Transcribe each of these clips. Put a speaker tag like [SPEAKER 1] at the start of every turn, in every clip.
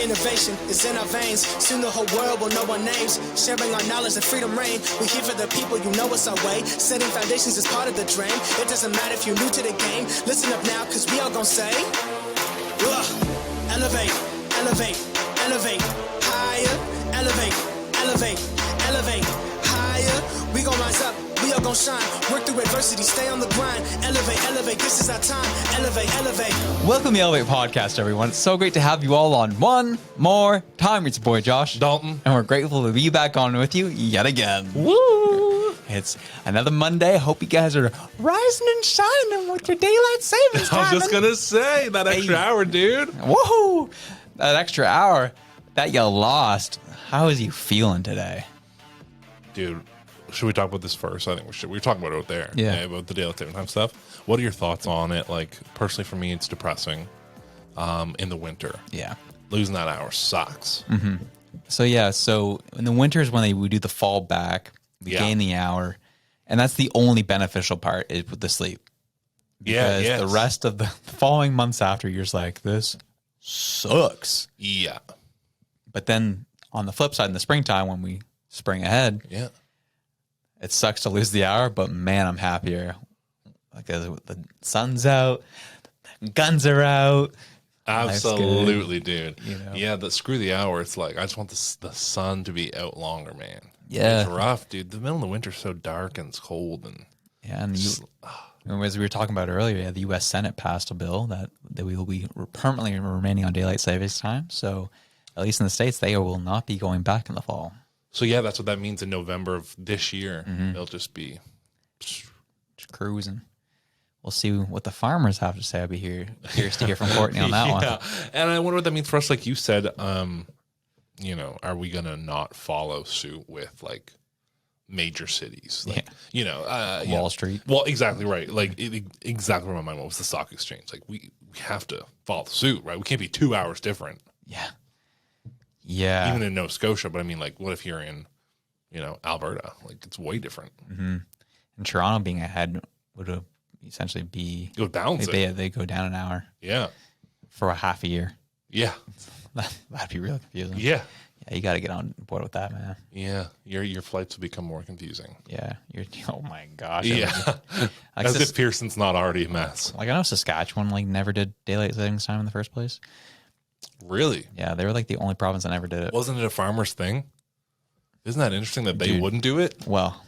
[SPEAKER 1] Innovation is in our veins. Soon the whole world will know our names. Sharing our knowledge and freedom reign. We here for the people, you know it's our way. Setting foundations is part of the dream. It doesn't matter if you're new to the game. Listen up now, cause we all gon' say, elevate, elevate, elevate, higher, elevate, elevate, elevate, higher. We gon' rise up, we all gon' shine. Work through adversity, stay on the grind. Elevate, elevate, this is our time. Elevate, elevate.
[SPEAKER 2] Welcome to the Elevate Podcast, everyone. It's so great to have you all on one more time. It's your boy Josh
[SPEAKER 3] Dalton,
[SPEAKER 2] and we're grateful to be back on with you yet again.
[SPEAKER 3] woo!
[SPEAKER 2] It's another Monday. I hope you guys are rising and shining with your daylight savings time.
[SPEAKER 3] I was just gonna say that extra hour, dude.
[SPEAKER 2] Woohoo! That extra hour that you lost. How is you feeling today?
[SPEAKER 3] Dude, should we talk about this first? I think we should. We were talking about it out there.
[SPEAKER 2] Yeah.
[SPEAKER 3] About the daylight saving time stuff. What are your thoughts on it? Like, personally for me, it's depressing in the winter.
[SPEAKER 2] Yeah.
[SPEAKER 3] Losing that hour sucks.
[SPEAKER 2] So in the winter is when we do the fall back, we gain the hour, and that's the only beneficial part is with the sleep. Because the rest of the following months after, you're just like, this sucks.
[SPEAKER 3] Yeah.
[SPEAKER 2] But then on the flip side, in the springtime, when we spring ahead, it sucks to lose the hour, but man, I'm happier. Like the sun's out, guns are out.
[SPEAKER 3] Absolutely, dude.
[SPEAKER 2] You know?
[SPEAKER 3] Yeah, screw the hour. It's like, I just want the sun to be out longer, man.
[SPEAKER 2] Yeah.
[SPEAKER 3] It's rough, dude. The middle of the winter's so dark and it's cold. And
[SPEAKER 2] as we were talking about earlier, the U.S. Senate passed a bill that we will be permanently remaining on daylight savings time. So at least in the States, they will not be going back in the fall.
[SPEAKER 3] So yeah, that's what that means in November of this year. They'll just be
[SPEAKER 2] just cruising. We'll see what the farmers have to say. I'll be curious to hear from Courtney on that one.
[SPEAKER 3] And I wonder what that means for us. Like you said, are we gonna not follow suit with like major cities? Like,
[SPEAKER 2] Wall Street.
[SPEAKER 3] Well, exactly right. Like exactly where my mind went was the stock exchange. Like we have to follow suit, right? We can't be 2 hours different.
[SPEAKER 2] Yeah.
[SPEAKER 3] Even in Nova Scotia, but I mean, like, what if you're in, Alberta? Like, it's way different.
[SPEAKER 2] And Toronto being ahead would essentially be
[SPEAKER 3] Go down.
[SPEAKER 2] They go down an hour.
[SPEAKER 3] Yeah.
[SPEAKER 2] For a half a year.
[SPEAKER 3] Yeah.
[SPEAKER 2] That'd be really confusing.
[SPEAKER 3] Yeah.
[SPEAKER 2] Yeah, you got to get on board with that, man.
[SPEAKER 3] Yeah. Your flights will become more confusing.
[SPEAKER 2] Yeah. Oh my gosh.
[SPEAKER 3] Yeah. As if Pearson's not already a mess.
[SPEAKER 2] Like I know Saskatchewan never did daylight savings time in the first place.
[SPEAKER 3] Really?
[SPEAKER 2] Yeah, they were like the only province that never did it.
[SPEAKER 3] Wasn't it a farmer's thing? Isn't that interesting that they wouldn't do it?
[SPEAKER 2] Well,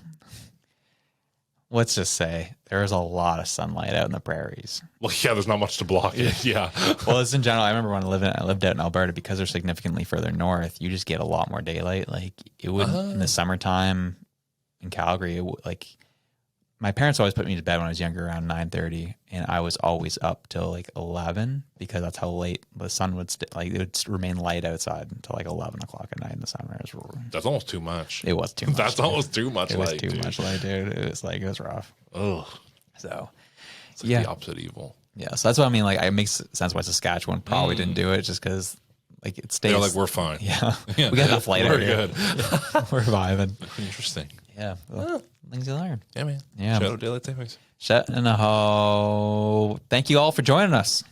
[SPEAKER 2] let's just say there is a lot of sunlight out in the prairies.
[SPEAKER 3] Well, yeah, there's not much to block it. Yeah.
[SPEAKER 2] Well, it's in general. I remember when I lived out in Alberta, because they're significantly further north, you just get a lot more daylight. Like it would in the summertime in Calgary, my parents always put me to bed when I was younger around 9:30, and I was always up till like 11 because that's how late the sun would it would remain light outside until like 11 o'clock at night in the summer.
[SPEAKER 3] That's almost too much.
[SPEAKER 2] It was too much.
[SPEAKER 3] That's almost too much
[SPEAKER 2] light.
[SPEAKER 3] light.
[SPEAKER 2] It was too much light, dude. It was rough.
[SPEAKER 3] Ugh.
[SPEAKER 2] So,
[SPEAKER 3] it's like the opposite evil.
[SPEAKER 2] Yeah, so that's what I mean. Like, it makes sense why Saskatchewan probably didn't do it, just because like it stays.
[SPEAKER 3] They're like, we're fine.
[SPEAKER 2] Yeah, we got enough light out here.
[SPEAKER 3] Good.
[SPEAKER 2] We're vibing.
[SPEAKER 3] Interesting.
[SPEAKER 2] Yeah, well, things you learn.
[SPEAKER 3] Yeah, man.
[SPEAKER 2] Yeah.
[SPEAKER 3] Shout out daylight savings.
[SPEAKER 2] Shut in a hole. Thank you all for joining us.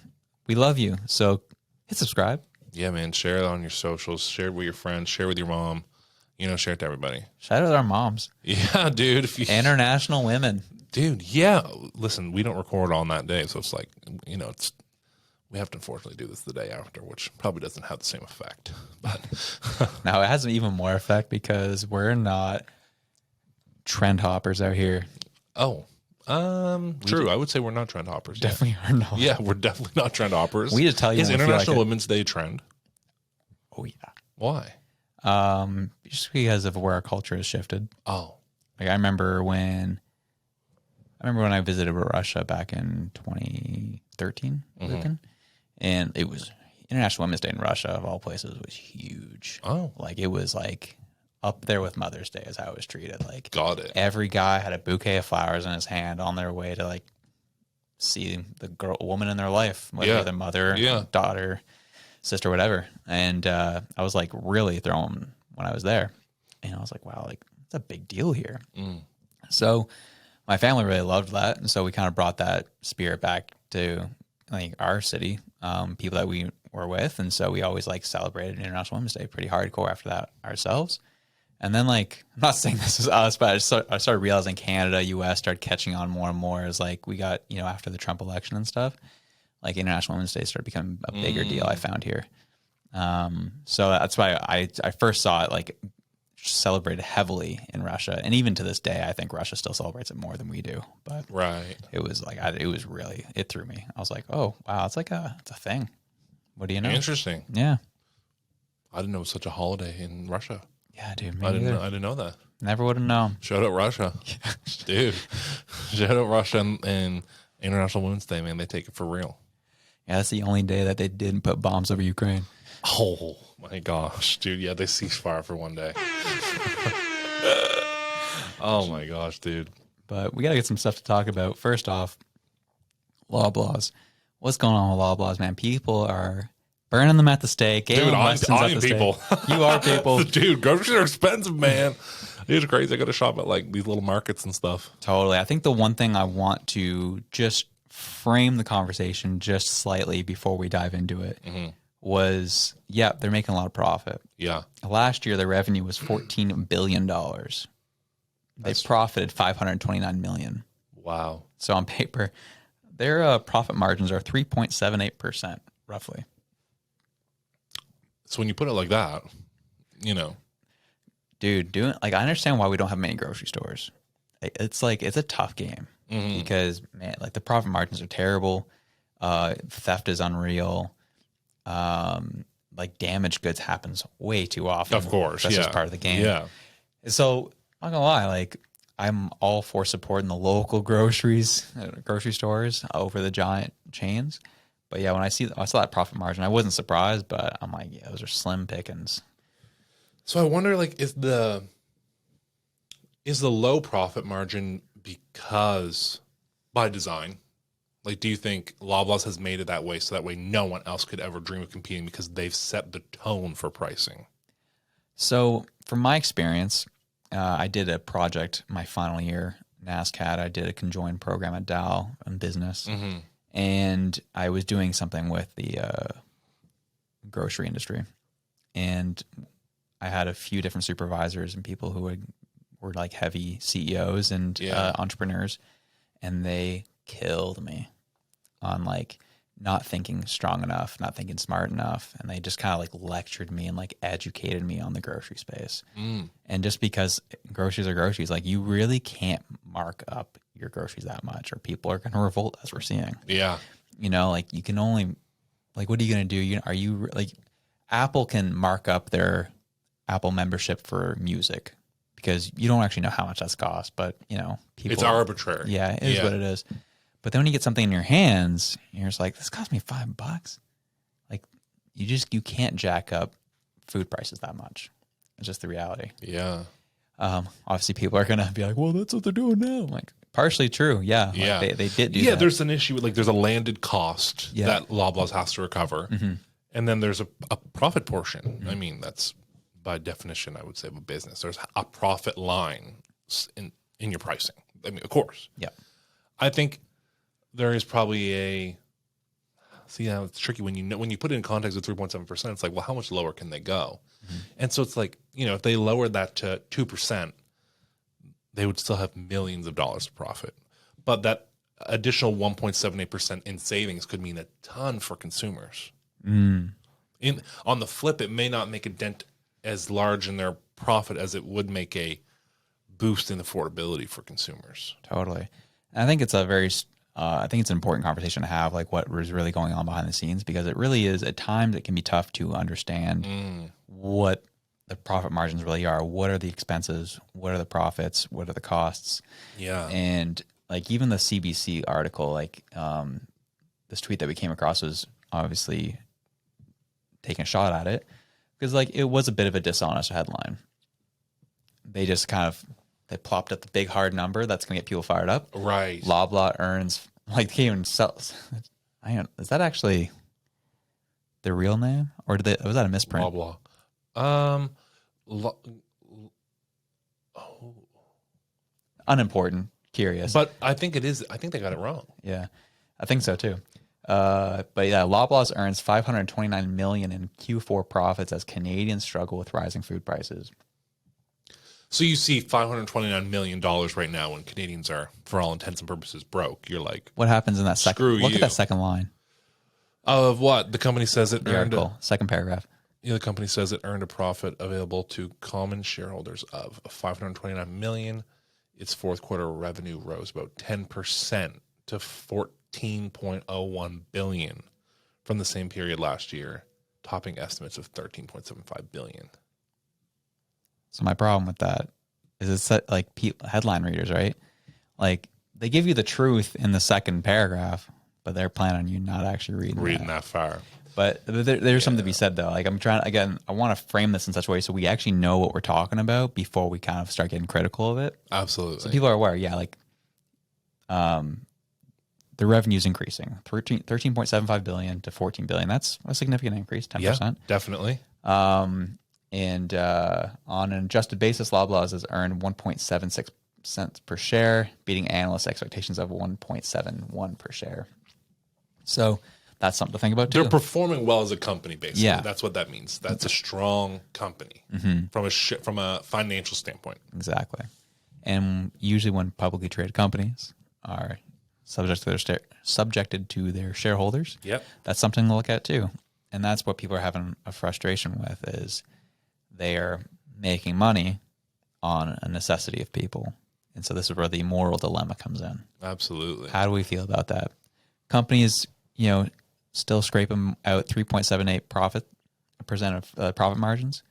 [SPEAKER 2] We love you. So hit subscribe.
[SPEAKER 3] Yeah, man. Share it on your socials. Share it with your friends. Share it with your mom. Share it to everybody.
[SPEAKER 2] Shout out to our moms.
[SPEAKER 3] Yeah, dude.
[SPEAKER 2] International women.
[SPEAKER 3] Dude, yeah. Listen, we don't record on that day, so it's like, we have to unfortunately do this the day after, which probably doesn't have the same effect. But
[SPEAKER 2] now it has an even more effect because we're not trend hoppers out here.
[SPEAKER 3] Oh, true. I would say we're not trend hoppers.
[SPEAKER 2] Definitely are not.
[SPEAKER 3] Yeah, we're definitely not trend hoppers.
[SPEAKER 2] We just tell you,
[SPEAKER 3] is International Women's Day trend?
[SPEAKER 2] Oh yeah.
[SPEAKER 3] Why?
[SPEAKER 2] Just because of where our culture has shifted.
[SPEAKER 3] Oh,
[SPEAKER 2] like I remember when I visited Russia back in 2013, and it was International Women's Day in Russia, of all places, was huge.
[SPEAKER 3] Oh,
[SPEAKER 2] like it was like up there with Mother's Day is how it was treated. Like,
[SPEAKER 3] got it.
[SPEAKER 2] Every guy had a bouquet of flowers in his hand on their way to like see the woman in their life, whether their mother, daughter, sister, whatever. And I was like really thrown when I was there, and I was like, wow, like it's a big deal here. So my family really loved that, and so we kind of brought that spirit back to like our city. People that we we're with. And so we always like celebrated International Women's Day pretty hardcore after that ourselves. And then like, I'm not saying this is us, but I started realizing Canada, US started catching on more and more as like we got, you know, after the Trump election and stuff, like International Women's Day started becoming a bigger deal I found here. So that's why I first saw it like celebrated heavily in Russia. And even to this day, I think Russia still celebrates it more than we do. But
[SPEAKER 3] Right.
[SPEAKER 2] it was like, it threw me. I was like, oh, wow, it's a thing. What do you know?
[SPEAKER 3] Interesting.
[SPEAKER 2] Yeah.
[SPEAKER 3] I didn't know it was such a holiday in Russia.
[SPEAKER 2] Yeah, dude. Me
[SPEAKER 3] I
[SPEAKER 2] neither.
[SPEAKER 3] didn't know that.
[SPEAKER 2] Never would have known.
[SPEAKER 3] Shout out Russia. Dude. Shout out Russia and International Women's Day, man. They take it for real.
[SPEAKER 2] Yeah, that's the only day that they didn't put bombs over Ukraine.
[SPEAKER 3] Oh my gosh, dude. Yeah, they ceased fire for one day. Oh my gosh, dude.
[SPEAKER 2] But we got to get some stuff to talk about. First off, Loblaws. What's going on with Loblaws, man? People are burning them at the stake.
[SPEAKER 3] Dude, I'm people.
[SPEAKER 2] You are people.
[SPEAKER 3] Dude, groceries are expensive, man. It's crazy. I got to shop at like these little markets and stuff.
[SPEAKER 2] Totally. I think the one thing I want to just frame the conversation just slightly before we dive into it was, yeah, they're making a lot of profit.
[SPEAKER 3] Yeah.
[SPEAKER 2] Last year, their revenue was $14 billion. They profited $529 million.
[SPEAKER 3] Wow.
[SPEAKER 2] So on paper, their profit margins are 3.78%, roughly.
[SPEAKER 3] So when you put it like that, you know.
[SPEAKER 2] Dude, I understand why we don't have many grocery stores. It's like, it's a tough game because, man, like the profit margins are terrible. Theft is unreal. Like damaged goods happens way too often.
[SPEAKER 3] Of course.
[SPEAKER 2] That's
[SPEAKER 3] yeah.
[SPEAKER 2] just part of the game.
[SPEAKER 3] Yeah.
[SPEAKER 2] So I'm not gonna lie, like I'm all for supporting the local grocery stores over the giant chains. But yeah, when I saw that profit margin, I wasn't surprised, but I'm like, yeah, those are slim pickings.
[SPEAKER 3] So I wonder, like, is the low profit margin because by design? Like, do you think Loblaws has made it that way so that way no one else could ever dream of competing because they've set the tone for pricing?
[SPEAKER 2] So from my experience, I did a project my final year, NASCAD. I did a conjoined program at Dow in business. And I was doing something with the grocery industry. And I had a few different supervisors and people who were like heavy CEOs and entrepreneurs. And they killed me on like not thinking strong enough, not thinking smart enough. And they just kind of like lectured me and like educated me on the grocery space. And just because groceries are groceries, like you really can't mark up your groceries that much or people are going to revolt as we're seeing.
[SPEAKER 3] Yeah.
[SPEAKER 2] You know, like you can only, like, what are you going to do? Are you like, Apple can mark up their Apple membership for music because you don't actually know how much that's cost, but you know, people.
[SPEAKER 3] It's arbitrary.
[SPEAKER 2] Yeah, it is what it is. But then when you get something in your hands, you're just like, this cost me $5. Like you can't jack up food prices that much. It's just the reality.
[SPEAKER 3] Yeah.
[SPEAKER 2] Obviously people are going to be like, well, that's what they're doing now. I'm like, partially true. Yeah.
[SPEAKER 3] Yeah.
[SPEAKER 2] Like they did do that.
[SPEAKER 3] Yeah. There's an issue with like, there's a landed cost that Loblaws has to recover. And then there's a profit portion. I mean, that's by definition, I would say, of a business. There's a profit line in your pricing. I mean, of course.
[SPEAKER 2] Yeah.
[SPEAKER 3] I think there is probably it's tricky when you put it in context of 3.7%. It's like, well, how much lower can they go? And so it's like, you know, if they lowered that to 2%, they would still have millions of dollars of profit. But that additional 1.78% in savings could mean a ton for consumers. On the flip, it may not make a dent as large in their profit as it would make a boost in affordability for consumers.
[SPEAKER 2] Totally. And I think it's I think it's an important conversation to have, like what is really going on behind the scenes, because it really is at times it can be tough to understand what the profit margins really are. What are the expenses? What are the profits? What are the costs?
[SPEAKER 3] Yeah.
[SPEAKER 2] And like even the CBC article, like this tweet that we came across was obviously taking a shot at it because like it was a bit of a dishonest headline. They just they plopped up the big hard number that's going to get people fired up.
[SPEAKER 3] Right.
[SPEAKER 2] Loblaw earns, like, they even sell. Is that actually the real name? Or was that a misprint?
[SPEAKER 3] Loblaw.
[SPEAKER 2] Unimportant. Curious.
[SPEAKER 3] But I think it is. I think they got it wrong.
[SPEAKER 2] Yeah. I think so too. But yeah, Loblaws earns $529 million in Q4 profits as Canadians struggle with rising food prices.
[SPEAKER 3] So you see $529 million right now when Canadians are, for all intents and purposes, broke. You're like,
[SPEAKER 2] What happens in that second?
[SPEAKER 3] Screw
[SPEAKER 2] Look
[SPEAKER 3] you.
[SPEAKER 2] at that second line.
[SPEAKER 3] of what? The company says it
[SPEAKER 2] The
[SPEAKER 3] earned
[SPEAKER 2] article, second paragraph.
[SPEAKER 3] the company says it earned a profit available to common shareholders of $529 million. Its fourth quarter revenue rose about 10% to $14.01 billion from the same period last year, topping estimates of $13.75 billion.
[SPEAKER 2] So my problem with that is it's like headline readers, right? Like they give you the truth in the second paragraph, but they're planning on you not actually reading
[SPEAKER 3] that far.
[SPEAKER 2] But there's something to be said though. Like I'm trying, again, I want to frame this in such a way so we actually know what we're talking about before we kind of start getting critical of it.
[SPEAKER 3] Absolutely.
[SPEAKER 2] So people are aware. Yeah. Like, the revenue is increasing 13.75 billion to 14 billion. That's a significant increase, 10%.
[SPEAKER 3] Yeah, definitely.
[SPEAKER 2] And on an adjusted basis, Loblaws has earned 1.76 cents per share, beating analyst expectations of 1.71 per share. So that's something to think about too.
[SPEAKER 3] They're performing well as a company, basically.
[SPEAKER 2] Yeah.
[SPEAKER 3] That's what that means. That's a strong company from a financial standpoint.
[SPEAKER 2] Exactly. And usually when publicly traded companies are subjected to their shareholders,
[SPEAKER 3] Yep.
[SPEAKER 2] that's something to look at too. And that's what people are having a frustration with is they are making money on a necessity of people. And so this is where the moral dilemma comes in.
[SPEAKER 3] Absolutely.
[SPEAKER 2] How do we feel about that? Companies, still scraping out 3.78% of profit margins,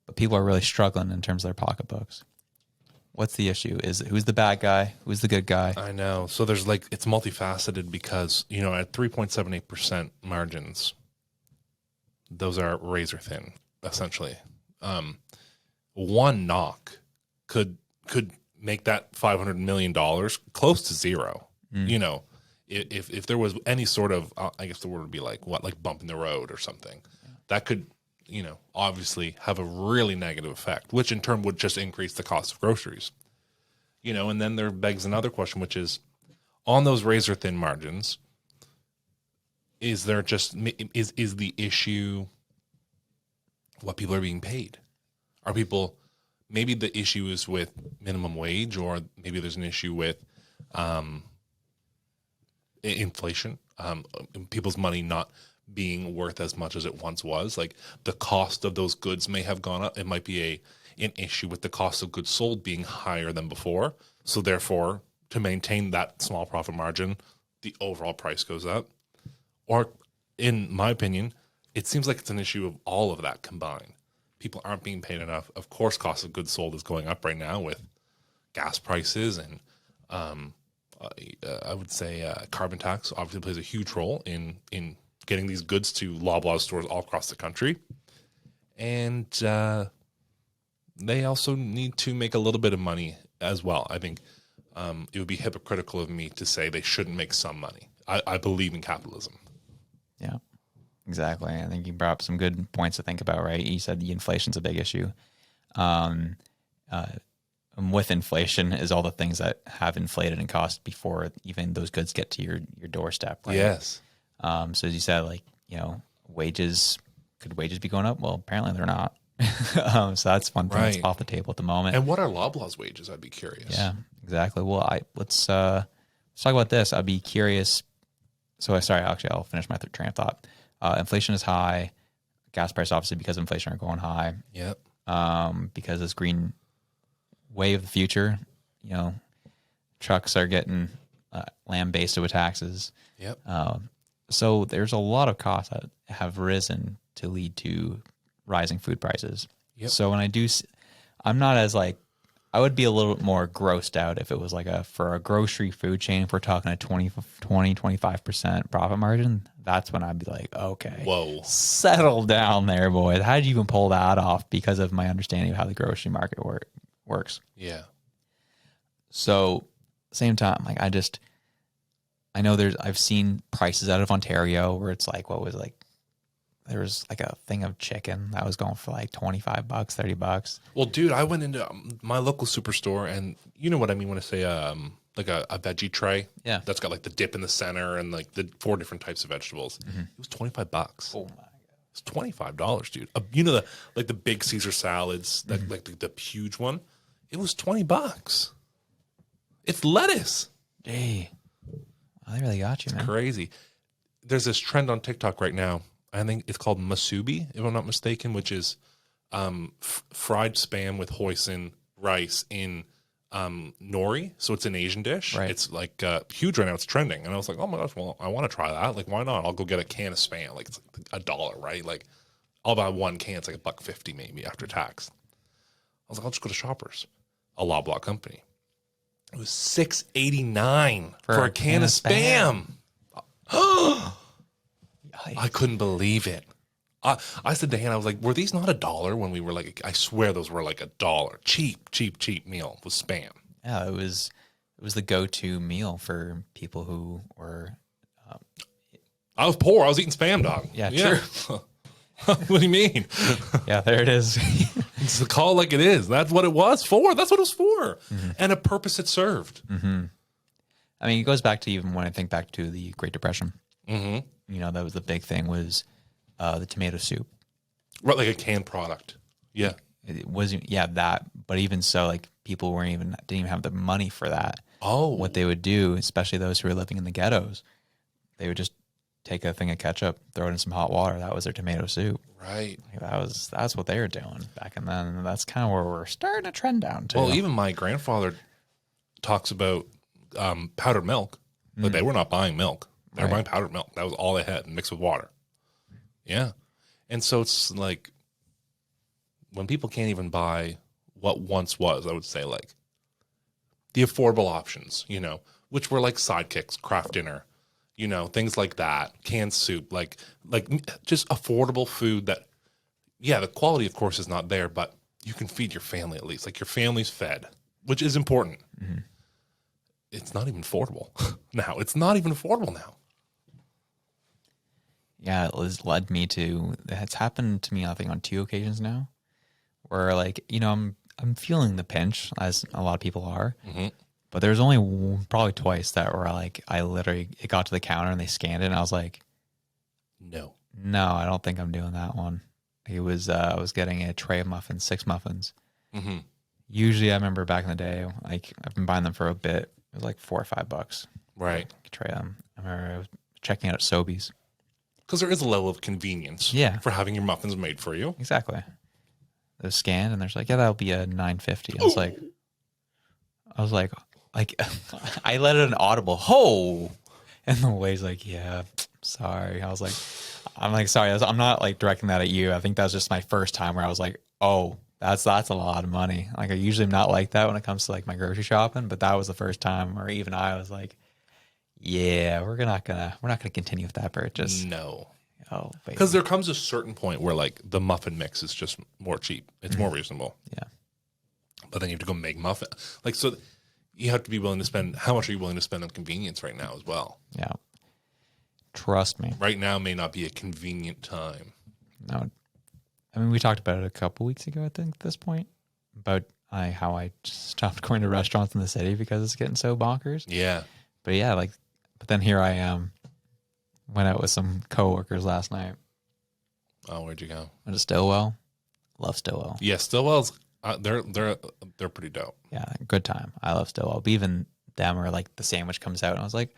[SPEAKER 2] but people are really struggling in terms of their pocketbooks. What's the issue? Who's the bad guy? Who's the good guy?
[SPEAKER 3] I know. So there's it's multifaceted because, at 3.78% margins, those are razor thin, essentially. One knock could make that $500 million close to zero. If there was any sort of, I guess the word would be like bump in the road or something, that could, obviously have a really negative effect, which in turn would just increase the cost of groceries. And then there begs another question, which is on those razor thin margins, is the issue what people are being paid? Are people, maybe the issue is with minimum wage, or maybe there's an issue with inflation, people's money not being worth as much as it once was. Like the cost of those goods may have gone up. It might be an issue with the cost of goods sold being higher than before. So therefore, to maintain that small profit margin, the overall price goes up. Or in my opinion, it seems like it's an issue of all of that combined. People aren't being paid enough. Of course, cost of goods sold is going up right now with gas prices, and I would say carbon tax obviously plays a huge role in getting these goods to Loblaw stores all across the country. And they also need to make a little bit of money as well. I think it would be hypocritical of me to say they shouldn't make some money. I believe in capitalism.
[SPEAKER 2] Yeah, exactly. I think you brought up some good points to think about, right? You said the inflation's a big issue. With inflation is all the things that have inflated in cost before even those goods get to your doorstep. Right?
[SPEAKER 3] Yes.
[SPEAKER 2] So as you said, could wages be going up? Well, apparently they're not. So that's one thing that's off the table at the moment.
[SPEAKER 3] And what are Loblaw's wages? I'd be curious.
[SPEAKER 2] Yeah, exactly. Well, let's talk about this. I'd be curious. So I'll finish my train of thought. Inflation is high. Gas prices, obviously, because of inflation, are going high.
[SPEAKER 3] Yep.
[SPEAKER 2] Because this green way of the future, trucks are getting lambasted with taxes.
[SPEAKER 3] Yep.
[SPEAKER 2] So there's a lot of costs that have risen to lead to rising food prices.
[SPEAKER 3] Yep.
[SPEAKER 2] So when I'm not as I would be a little bit more grossed out if it was for a grocery food chain, if we're talking a 25% profit margin, that's when I'd be like, okay,
[SPEAKER 3] whoa,
[SPEAKER 2] settle down there, boys. How did you even pull that off? Because of my understanding of how the grocery market works.
[SPEAKER 3] Yeah.
[SPEAKER 2] So same time, I know I've seen prices out of Ontario where it's there was a thing of chicken that was going for $25, $30.
[SPEAKER 3] Well, dude, I went into my local superstore, and you know what I mean when I say like a veggie tray.
[SPEAKER 2] Yeah.
[SPEAKER 3] That's got like the dip in the center and like the 4 different types of vegetables. It was $25.
[SPEAKER 2] Oh my god.
[SPEAKER 3] It's $25, dude. You know the big Caesar salads, that like the huge one. It was $20. It's lettuce.
[SPEAKER 2] Hey, well, they really got you, man.
[SPEAKER 3] Crazy. There's this trend on TikTok right now. I think it's called masubi, if I'm not mistaken, which is fried spam with hoisin rice in nori. So it's an Asian dish.
[SPEAKER 2] Right.
[SPEAKER 3] It's like huge right now. It's trending. And I was like, oh my gosh, well, I want to try that. Like, why not? I'll go get a can of spam. Like, it's like $1, right? Like, I'll buy one can. It's like $1.50 maybe after tax. I was like, I'll just go to Shoppers, a Loblaw company. It was $6.89 for a can of spam. I couldn't believe it. I said to Hannah, I was like, were these not $1 when we were like, I swear those were like $1. Cheap meal with spam.
[SPEAKER 2] Yeah, it was the go-to meal for people who were.
[SPEAKER 3] I was poor. I was eating spam, dog.
[SPEAKER 2] Yeah, true.
[SPEAKER 3] What do you mean?
[SPEAKER 2] Yeah, there it is.
[SPEAKER 3] It's call it like it is. That's what it was for. That's what it was for. And a purpose it served.
[SPEAKER 2] I mean, it goes back to even when I think back to the Great Depression. You know, that was the big thing was the tomato soup.
[SPEAKER 3] Right, like a canned product. Yeah.
[SPEAKER 2] It wasn't, that. But even so, like people didn't even have the money for that.
[SPEAKER 3] Oh.
[SPEAKER 2] What they would do, especially those who were living in the ghettos, they would just take a thing of ketchup, throw it in some hot water. That was their tomato soup.
[SPEAKER 3] Right.
[SPEAKER 2] That's what they were doing back in then. And that's kind of where we're starting to trend down to.
[SPEAKER 3] Well, even my grandfather talks about powdered milk. Like they were not buying milk. They were buying powdered milk. That was all they had mixed with water. Yeah. And so it's like when people can't even buy what once was, I would say like the affordable options, you know, which were like sidekicks, craft dinner, you know, things like that, canned soup, like just affordable food that, yeah, the quality of course is not there, but you can feed your family at least. Like your family's fed, which is important. It's not even affordable now. It's not even affordable now.
[SPEAKER 2] Yeah, it has led me to. It's happened to me, I think, on 2 occasions now, where like you know I'm feeling the pinch as a lot of people are, but there's only probably twice that were like it got to the counter and they scanned it and I was like, no, I don't think I'm doing that one. It was I was getting a tray of muffins, 6 muffins. Usually, I remember back in the day, like I've been buying them for a bit. It was like $4 or $5.
[SPEAKER 3] Right.
[SPEAKER 2] I could try them. I remember I was checking out Sobeys.
[SPEAKER 3] Because there is a level of convenience for having your muffins made for you.
[SPEAKER 2] Exactly. It was scanned, and there's like, yeah, that'll be a $9.50. I was like, I let it an audible ho, and the way's like, yeah, sorry. I'm like, sorry. I'm not like directing that at you. I think that was just my first time where I was like, oh, that's a lot of money. Like I usually am not like that when it comes to like my grocery shopping, but that was the first time where even I was like, yeah, we're not gonna continue with that purchase.
[SPEAKER 3] No.
[SPEAKER 2] Oh,
[SPEAKER 3] because there comes a certain point where like the muffin mix is just more cheap. It's more reasonable.
[SPEAKER 2] Yeah.
[SPEAKER 3] But then you have to go make muffin. Like, so you have to be willing to spend, how much are you willing to spend on convenience right now as well?
[SPEAKER 2] Yeah. Trust me.
[SPEAKER 3] Right now may not be a convenient time.
[SPEAKER 2] No. I mean, we talked about it a couple weeks ago, I think, at this point, about how I stopped going to restaurants in the city because it's getting so bonkers.
[SPEAKER 3] Yeah.
[SPEAKER 2] But yeah, but then here I am. Went out with some coworkers last night.
[SPEAKER 3] Oh, where'd you go?
[SPEAKER 2] Went to Stillwell. Love Stillwell.
[SPEAKER 3] Yeah, Stillwell's, they're pretty dope.
[SPEAKER 2] Yeah, good time. I love Stillwell. But even them, or like the sandwich comes out, and I was like,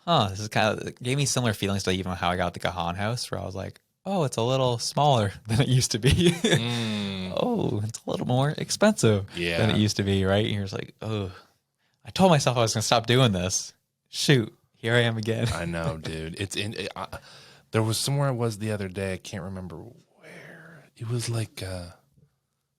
[SPEAKER 2] this is it gave me similar feelings to even how I got the Gahan house, where I was like, oh, it's a little smaller than it used to be. Oh, it's a little more expensive than it used to be, right? And you're just like, oh, I told myself I was going to stop doing this. Shoot, here I am again.
[SPEAKER 3] I know, dude. There was somewhere I was the other day. I can't remember where. It was like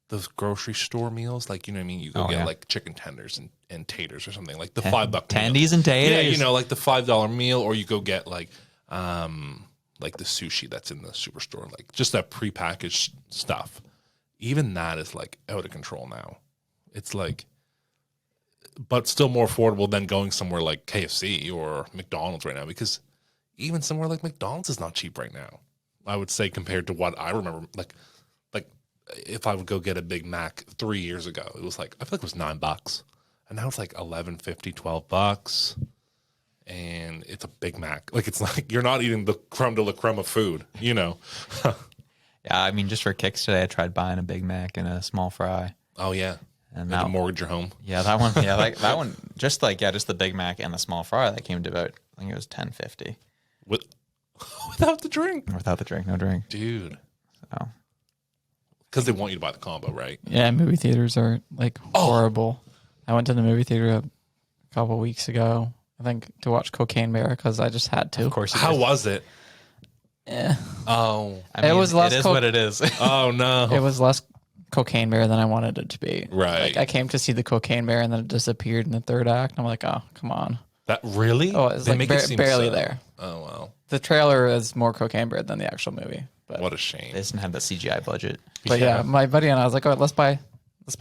[SPEAKER 3] those grocery store meals. Like, you know what I mean? You go get like chicken tenders and taters or something. Like the $5
[SPEAKER 2] tendies
[SPEAKER 3] meal.
[SPEAKER 2] and taters.
[SPEAKER 3] Yeah, you know, like the $5 meal. Or you go get like the sushi that's in the superstore. Like just that prepackaged stuff. Even that is like out of control now. It's like, but still more affordable than going somewhere like KFC or McDonald's right now, because even somewhere like McDonald's is not cheap right now. I would say compared to what I remember, like if I would go get a Big Mac 3 years ago, it was like, I feel like it was $9. and now it's like $11.50, $12, and it's a Big Mac. Like, it's like you're not eating the creme de la creme of food, you know.
[SPEAKER 2] Yeah, I mean, just for kicks today, I tried buying a Big Mac and a small fry.
[SPEAKER 3] Oh yeah,
[SPEAKER 2] and
[SPEAKER 3] now mortgage your home.
[SPEAKER 2] Yeah, that one. Yeah, like that one. Just the Big Mac and the small fry that came to about, I think it was $10.50
[SPEAKER 3] without the drink.
[SPEAKER 2] Without the drink, no drink,
[SPEAKER 3] dude.
[SPEAKER 2] So.
[SPEAKER 3] Because they want you to buy the combo, right?
[SPEAKER 4] Yeah, movie theaters are like horrible. I went to the movie theater a couple weeks ago, I think, to watch Cocaine Bear because I just had to.
[SPEAKER 2] Of course.
[SPEAKER 3] How was it?
[SPEAKER 4] Yeah.
[SPEAKER 3] Oh,
[SPEAKER 4] I mean, it was less.
[SPEAKER 2] It is what it is.
[SPEAKER 3] Oh no,
[SPEAKER 4] it was less Cocaine Bear than I wanted it to be.
[SPEAKER 3] Right.
[SPEAKER 4] Like, I came to see the Cocaine Bear and then it disappeared in the third act. I'm like, oh, come on.
[SPEAKER 3] That really?
[SPEAKER 4] Oh, it's
[SPEAKER 3] They
[SPEAKER 4] like
[SPEAKER 3] make it seem
[SPEAKER 4] barely
[SPEAKER 3] so.
[SPEAKER 4] there.
[SPEAKER 3] Oh wow,
[SPEAKER 4] The trailer is more Cocaine Bear than the actual movie. But
[SPEAKER 3] what a shame.
[SPEAKER 2] They doesn't have the CGI budget.
[SPEAKER 4] But yeah, my buddy and I was like, oh, let's buy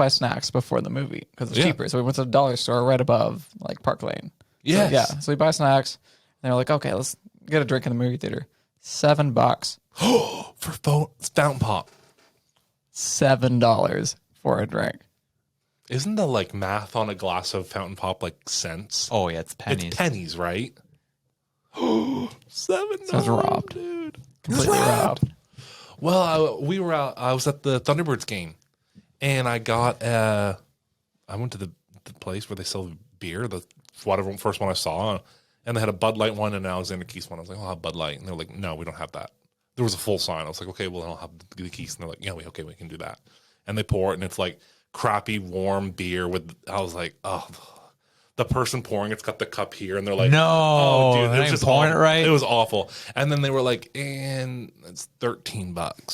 [SPEAKER 4] snacks before the movie because it's cheaper. So we went to the dollar store right above like Park Lane.
[SPEAKER 3] Yes.
[SPEAKER 4] So we buy snacks. And they're like, okay, let's get a drink in the movie theater. $7
[SPEAKER 3] for fountain pop.
[SPEAKER 4] $7 for a drink.
[SPEAKER 3] Isn't the like math on a glass of fountain pop like cents?
[SPEAKER 2] Oh yeah, it's pennies.
[SPEAKER 3] It's pennies, right? $7.
[SPEAKER 4] So I was robbed.
[SPEAKER 3] Dude.
[SPEAKER 4] Completely robbed.
[SPEAKER 3] Well, I was at the Thunderbirds game, and I went to the place where they sell beer, the whatever first one I saw, and they had a Bud Light one and an Alexander Keith one. I was like, I'll have Bud Light, and they're like, no, we don't have that. There was a full sign. I was like, okay, well, I'll have the Keith, and they're like, yeah, we can do that. And they pour it, and it's like crappy warm beer with. I was like, oh. The person pouring it's got the cup here, and they're like,
[SPEAKER 2] "No,
[SPEAKER 3] oh, dude, it was just
[SPEAKER 2] pouring it right."
[SPEAKER 3] It was awful. And then they were like, "And it's $13."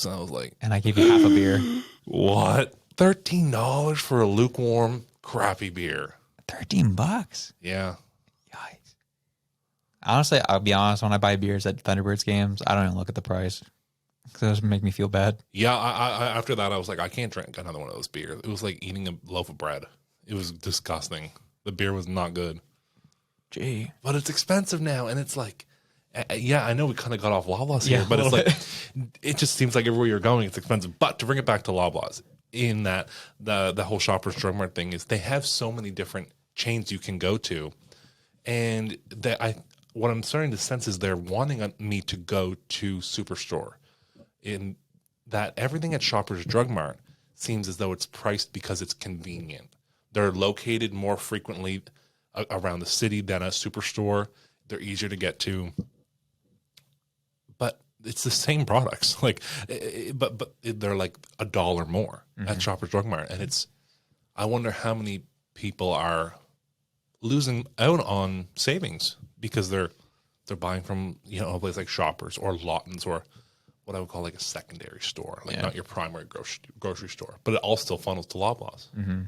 [SPEAKER 3] And I was like,
[SPEAKER 2] "And I gave you half a beer."
[SPEAKER 3] What? $13 for a lukewarm, crappy beer?
[SPEAKER 2] $13?
[SPEAKER 3] Yeah.
[SPEAKER 2] Yikes! Honestly, I'll be honest. When I buy beers at Thunderbirds games, I don't even look at the price because it doesn't make me feel bad.
[SPEAKER 3] Yeah. I after that, I was like, I can't drink another one of those beers. It was like eating a loaf of bread. It was disgusting. The beer was not good.
[SPEAKER 2] Gee.
[SPEAKER 3] But it's expensive now, and it's like, yeah, I know we kind of got off Loblaws here, but it's like, it just seems like everywhere you're going, it's expensive. But to bring it back to Loblaws, in that the whole Shoppers Drug Mart thing is they have so many different chains you can go to, and what I'm starting to sense is they're wanting me to go to Superstore, in that everything at Shoppers Drug Mart seems as though it's priced because it's convenient. They're located more frequently around the city than a Superstore. They're easier to get to, but it's the same products. Like, but they're like $1 more at Shoppers Drug Mart, and I wonder how many people are losing out on savings because they're buying from a place like Shoppers or Lawton's or what I would call like a secondary store, like not your primary grocery store, but it all still funnels to Loblaws.
[SPEAKER 2] Mm-hmm.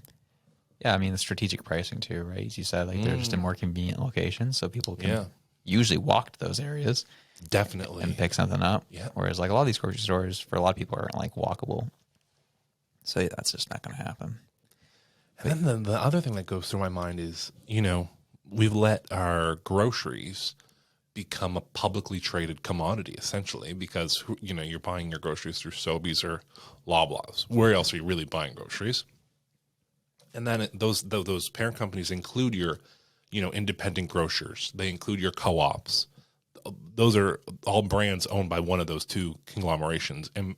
[SPEAKER 2] Yeah, I mean, the strategic pricing too, right? As you said, like they're just in more convenient locations, so people can usually walk to those areas.
[SPEAKER 3] Definitely.
[SPEAKER 2] And pick something up.
[SPEAKER 3] Yeah.
[SPEAKER 2] Whereas like a lot of these grocery stores, for a lot of people, aren't like walkable. So that's just not going to happen.
[SPEAKER 3] And then the other thing that goes through my mind is, we've let our groceries become a publicly traded commodity, essentially, because, you're buying your groceries through Sobeys or Loblaws. Where else are you really buying groceries? And then those parent companies include your, independent grocers. They include your co-ops. Those are all brands owned by one of those two conglomerations. And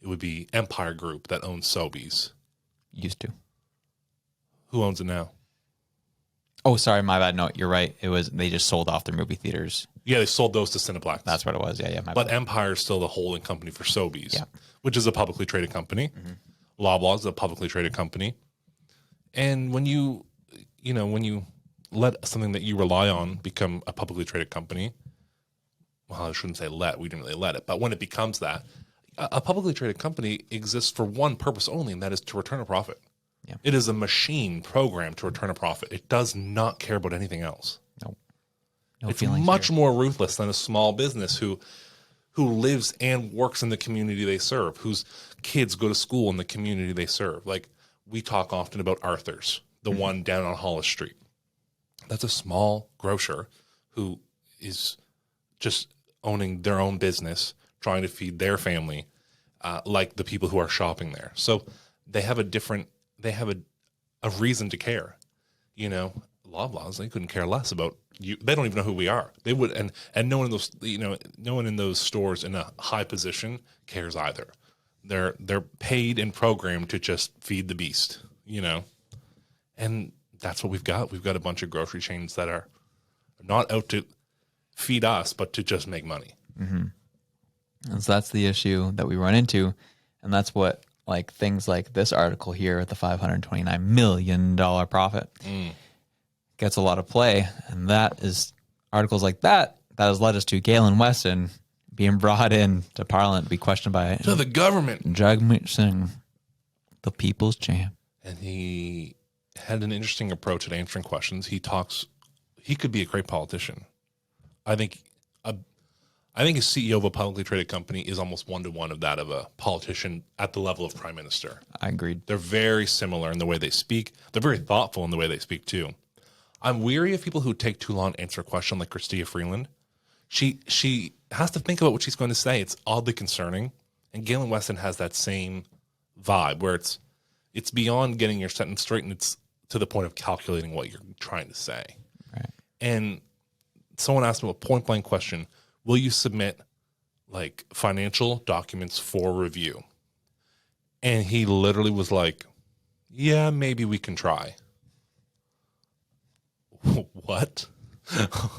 [SPEAKER 3] it would be Empire Group that owns Sobeys.
[SPEAKER 2] Used to.
[SPEAKER 3] Who owns it now?
[SPEAKER 2] Oh, sorry, my bad. No, you're right. They just sold off their movie theaters.
[SPEAKER 3] Yeah, they sold those to Cineplex.
[SPEAKER 2] That's what it was. Yeah,
[SPEAKER 3] But bad. Empire is still the holding company for Sobeys,
[SPEAKER 2] yeah.
[SPEAKER 3] which is a publicly traded company. Mm-hmm. Loblaw is a publicly traded company. And when you let something that you rely on become a publicly traded company, well, I shouldn't say let, we didn't really let it, but when it becomes that, a publicly traded company exists for one purpose only, and that is to return a profit.
[SPEAKER 2] Yeah.
[SPEAKER 3] It is a machine programmed to return a profit. It does not care about anything else.
[SPEAKER 2] No
[SPEAKER 3] it's much more ruthless than a small business who lives and works in the community they serve, whose kids go to school in the community they serve. Like, we talk often about Arthur's, the one down on Hollis Street. That's a small grocer who is just owning their own business, trying to feed their family, like the people who are shopping there. So they have a reason to care. you know, Loblaws, they couldn't care less about you. They don't even know who we are. They would, and no one in those, you know, no one in those stores in a high position cares either. They're paid and programmed to just feed the beast, you know, and that's what we've got. We've got a bunch of grocery chains that are not out to feed us, but to just make money.
[SPEAKER 2] Mm-hmm. And so that's the issue that we run into, and that's what like things like this article here, the $529 million profit, gets a lot of play, and that is articles like that has led us to Galen Weston being brought in to Parliament to be questioned by
[SPEAKER 3] the government.
[SPEAKER 2] Jagmeet Singh, the people's champ.
[SPEAKER 3] And he had an interesting approach at answering questions. He could be a great politician. I think a CEO of a publicly traded company is almost 1-to-1 of that of a politician at the level of prime minister.
[SPEAKER 2] I agreed.
[SPEAKER 3] They're very similar in the way they speak. They're very thoughtful in the way they speak too. I'm weary of people who take too long to answer a question, like Chrystia Freeland. She has to think about what she's going to say. It's oddly concerning. And Galen Weston has that same vibe where it's beyond getting your sentence straight, and it's to the point of calculating what you're trying to say.
[SPEAKER 2] Right.
[SPEAKER 3] And someone asked him a point blank question: will you submit like financial documents for review? And he literally was like, yeah, maybe we can try. What?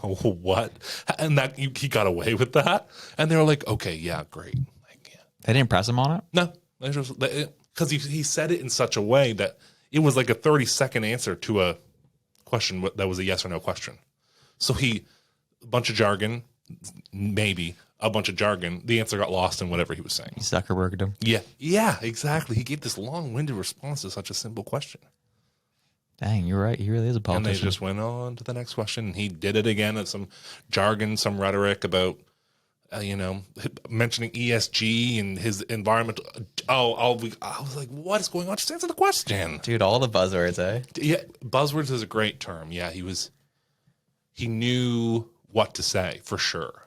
[SPEAKER 3] What? And that he got away with that. And they were like, okay, yeah, great. Like, yeah.
[SPEAKER 2] They didn't press him on it?
[SPEAKER 3] No, because he said it in such a way that it was like a 30-second answer to a question that was a yes or no question. So a bunch of jargon, maybe a bunch of jargon. The answer got lost in whatever he was saying.
[SPEAKER 2] He Zuckerberged him.
[SPEAKER 3] Yeah, exactly. He gave this long-winded response to such a simple question.
[SPEAKER 2] Dang, you're right. He really is a politician.
[SPEAKER 3] And they just went on to the next question. And he did it again at some jargon, some rhetoric about, mentioning ESG and his environmental. I was like, what is going on? Just answer the question.
[SPEAKER 2] Dude, all the buzzwords, eh?
[SPEAKER 3] Yeah, buzzwords is a great term. Yeah, he knew what to say for sure.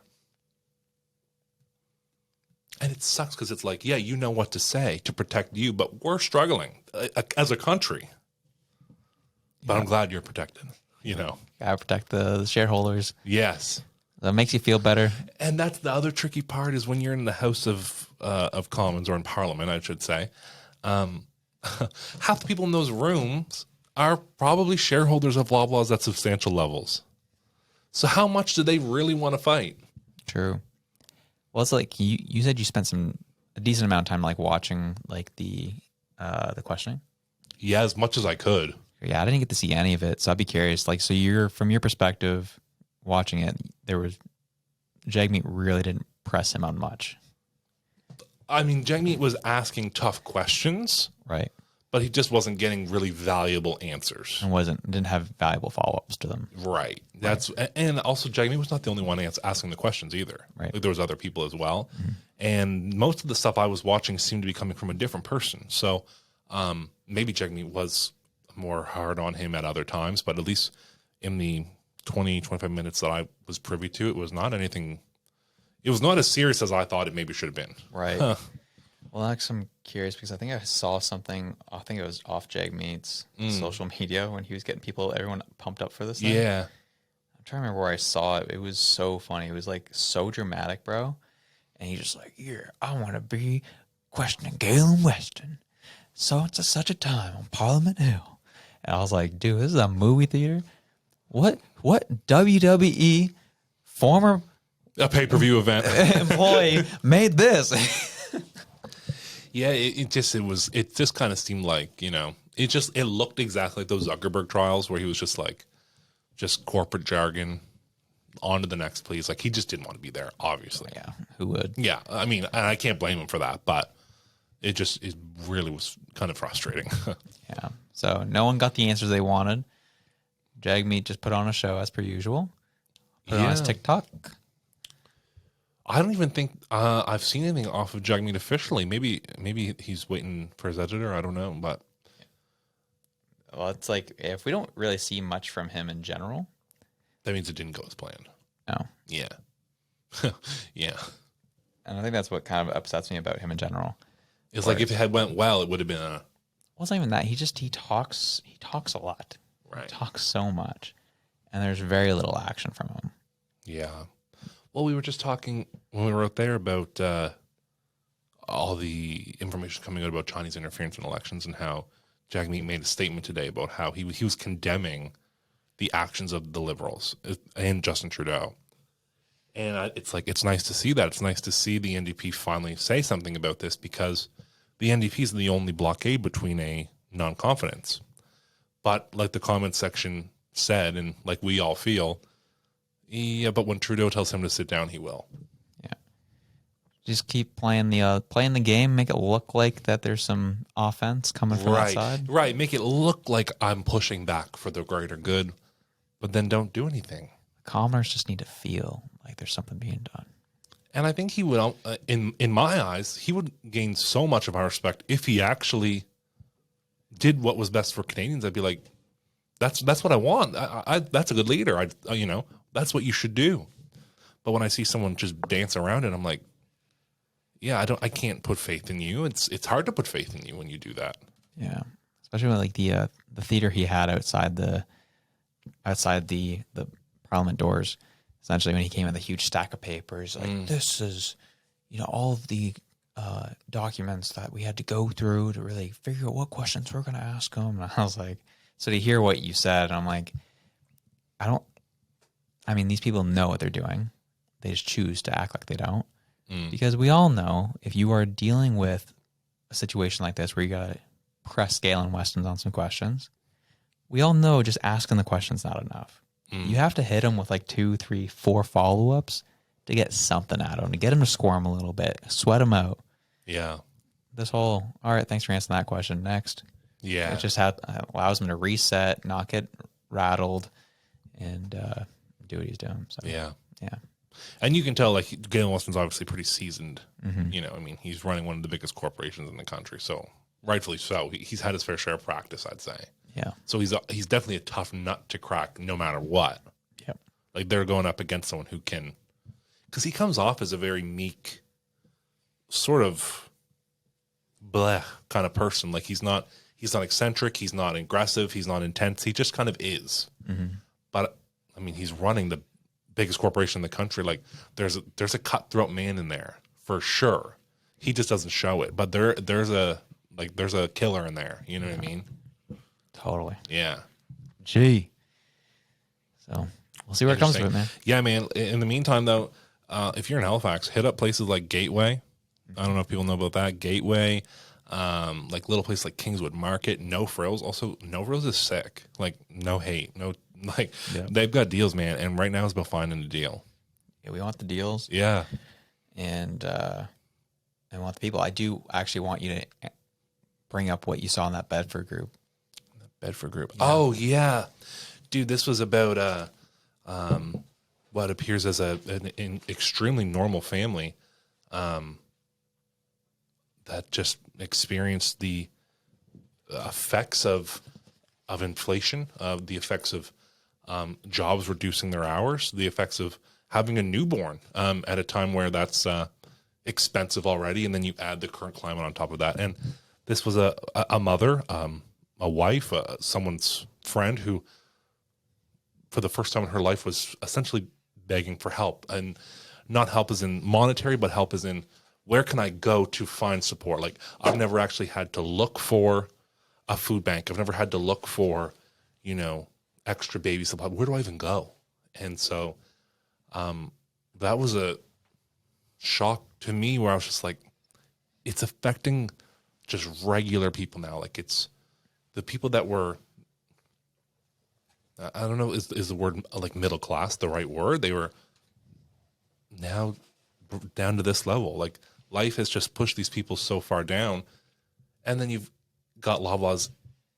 [SPEAKER 3] And it sucks because it's like, yeah, you know what to say to protect you, but we're struggling as a country. But I'm glad you're protected,
[SPEAKER 2] Gotta protect the shareholders.
[SPEAKER 3] Yes.
[SPEAKER 2] That makes you feel better.
[SPEAKER 3] And that's the other tricky part is when you're in the House of Commons, or in Parliament, I should say, half the people in those rooms are probably shareholders of Loblaws at substantial levels. So how much do they really want to fight?
[SPEAKER 2] True. Well, it's like you said you spent a decent amount of time like watching like the questioning.
[SPEAKER 3] Yeah, as much as I could.
[SPEAKER 2] Yeah, I didn't get to see any of it, so I'd be curious. Like, so you're from your perspective, watching it, Jagmeet really didn't press him on much.
[SPEAKER 3] I mean, Jagmeet was asking tough questions,
[SPEAKER 2] right?
[SPEAKER 3] But he just wasn't getting really valuable answers,
[SPEAKER 2] and didn't have valuable follow ups to them.
[SPEAKER 3] Right. And also Jagmeet was not the only one asking the questions either.
[SPEAKER 2] Right.
[SPEAKER 3] Like, there was other people as well,
[SPEAKER 2] mm-hmm.
[SPEAKER 3] and most of the stuff I was watching seemed to be coming from a different person. So maybe Jagmeet was more hard on him at other times, but at least in the 20-25 minutes that I was privy to, it was not as serious as I thought it maybe should have been.
[SPEAKER 2] Right.
[SPEAKER 3] Huh.
[SPEAKER 2] Well, actually, I'm curious because I think I saw something, I think it was off Jagmeet's social media when he was getting everyone pumped up for this thing.
[SPEAKER 3] Yeah.
[SPEAKER 2] I'm trying to remember where I saw it. It was so funny. It was like so dramatic, bro. And he's just like, yeah, I want to be questioning Galen Weston. So it's such a time on Parliament Hill. And I was like, dude, this is a movie theater? What WWE former
[SPEAKER 3] a pay-per-view event
[SPEAKER 2] employee made this?
[SPEAKER 3] Yeah, it just kind of seemed like, it looked exactly like those Zuckerberg trials where he was just like, just corporate jargon, on to the next, please. Like, he just didn't want to be there, obviously.
[SPEAKER 2] Yeah, who would?
[SPEAKER 3] Yeah, I mean, and I can't blame him for that, but it really was kind of frustrating.
[SPEAKER 2] Yeah. So no one got the answers they wanted. Jagmeet just put on a show as per usual. Put on his TikTok.
[SPEAKER 3] I don't even think I've seen anything off of Jagmeet officially. Maybe he's waiting for his editor. I don't know, but
[SPEAKER 2] well, it's like if we don't really see much from him in general,
[SPEAKER 3] that means it didn't go as planned.
[SPEAKER 2] No.
[SPEAKER 3] Yeah. Yeah.
[SPEAKER 2] And I think that's what kind of upsets me about him in general.
[SPEAKER 3] It's like if it had went well, it would have been a.
[SPEAKER 2] Well, it's not even that. He talks a lot.
[SPEAKER 3] Right.
[SPEAKER 2] He talks so much, and there's very little action from him.
[SPEAKER 3] Yeah. Well, we were just talking when we were out there about all the information coming out about Chinese interference in elections, and how Jagmeet made a statement today about how he was condemning the actions of the Liberals and Justin Trudeau. And it's nice to see that. It's nice to see the NDP finally say something about this, because the NDP is the only blockade between a non-confidence. But like the comment section said, and like we all feel, yeah, but when Trudeau tells him to sit down, he will.
[SPEAKER 2] Yeah. Just keep playing the game, make it look like that there's some offense coming from that side.
[SPEAKER 3] Right. Make it look like I'm pushing back for the greater good, but then don't do anything.
[SPEAKER 2] Commoners just need to feel like there's something being done.
[SPEAKER 3] And I think he would, in my eyes, he would gain so much of our respect if he actually did what was best for Canadians. I'd be like, that's what I want. That's a good leader. That's what you should do. But when I see someone just dance around it, I'm like, yeah, I can't put faith in you. It's hard to put faith in you when you do that.
[SPEAKER 2] Yeah, especially with like the theater he had outside the Parliament doors. Essentially, when he came with a huge stack of papers, like this is, all of the documents that we had to go through to really figure out what questions we're going to ask him. And I was like, so to hear what you said, I'm like, these people know what they're doing. They just choose to act like they don't. Because we all know if you are dealing with a situation like this where you got to press Galen Weston on some questions, we all know just asking the questions not enough. You have to hit them with like 2, 3, 4 follow-ups to get something out of them, to get them to squirm a little bit, sweat them out.
[SPEAKER 3] Yeah.
[SPEAKER 2] All right, thanks for answering that question. Next.
[SPEAKER 3] Yeah.
[SPEAKER 2] It just allows him to reset, not get rattled, and do what he's doing. So,
[SPEAKER 3] yeah.
[SPEAKER 2] Yeah.
[SPEAKER 3] And you can tell, like, Galen Weston's obviously pretty seasoned. He's running one of the biggest corporations in the country, so rightfully so. He's had his fair share of practice, I'd say.
[SPEAKER 2] Yeah.
[SPEAKER 3] So he's definitely a tough nut to crack, no matter what.
[SPEAKER 2] Yep.
[SPEAKER 3] Like, they're going up against someone who can, because he comes off as a very meek, sort of bleh kind of person. Like, he's not eccentric, he's not aggressive, he's not intense. He just kind of is. But he's running the biggest corporation in the country. Like, there's a cutthroat man in there for sure. He just doesn't show it, but there's a killer in there. You know what I mean?
[SPEAKER 2] Totally.
[SPEAKER 3] Yeah.
[SPEAKER 2] Gee. So we'll see where it comes to it, man.
[SPEAKER 3] Yeah, man. In the meantime, though, if you're in Halifax, hit up places like Gateway. I don't know if people know about that. Gateway, like little places like Kingswood Market, No Frills. Also, No Frills is sick. Like, no hate, they've got deals, man. And right now it's about finding a deal.
[SPEAKER 2] Yeah, we want the deals.
[SPEAKER 3] Yeah.
[SPEAKER 2] And I want the people. I do actually want you to bring up what you saw in that Bedford group.
[SPEAKER 3] Bedford group. Yeah. Oh, yeah. Dude, this was about what appears as an extremely normal family that just experienced the effects of inflation, the effects of jobs reducing their hours, the effects of having a newborn at a time where that's expensive already, and then you add the current climate on top of that. And this was a mother, a wife, someone's friend who, for the first time in her life, was essentially begging for help. And not help as in monetary, but help as in, where can I go to find support? Like, I've never actually had to look for a food bank. I've never had to look for, extra baby supply. Where do I even go? And so that was a shock to me, where I was just like, it's affecting just regular people now. Like, it's the people that were, I don't know, is the word like middle class the right word? They were now down to this level. Like, life has just pushed these people so far down. And then you've got Loblaws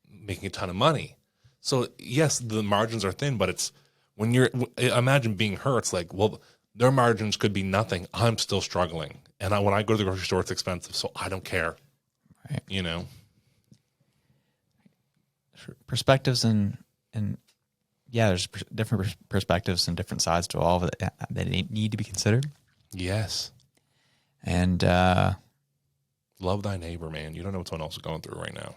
[SPEAKER 3] making a ton of money. So yes, the margins are thin, but it's when imagine being her, it's like, well, their margins could be nothing. I'm still struggling. And when I go to the grocery store, it's expensive. So I don't care. Right.
[SPEAKER 2] Perspectives and yeah, there's different perspectives and different sides to all of it that need to be considered.
[SPEAKER 3] Yes.
[SPEAKER 2] And
[SPEAKER 3] love thy neighbor, man. You don't know what someone else is going through right now.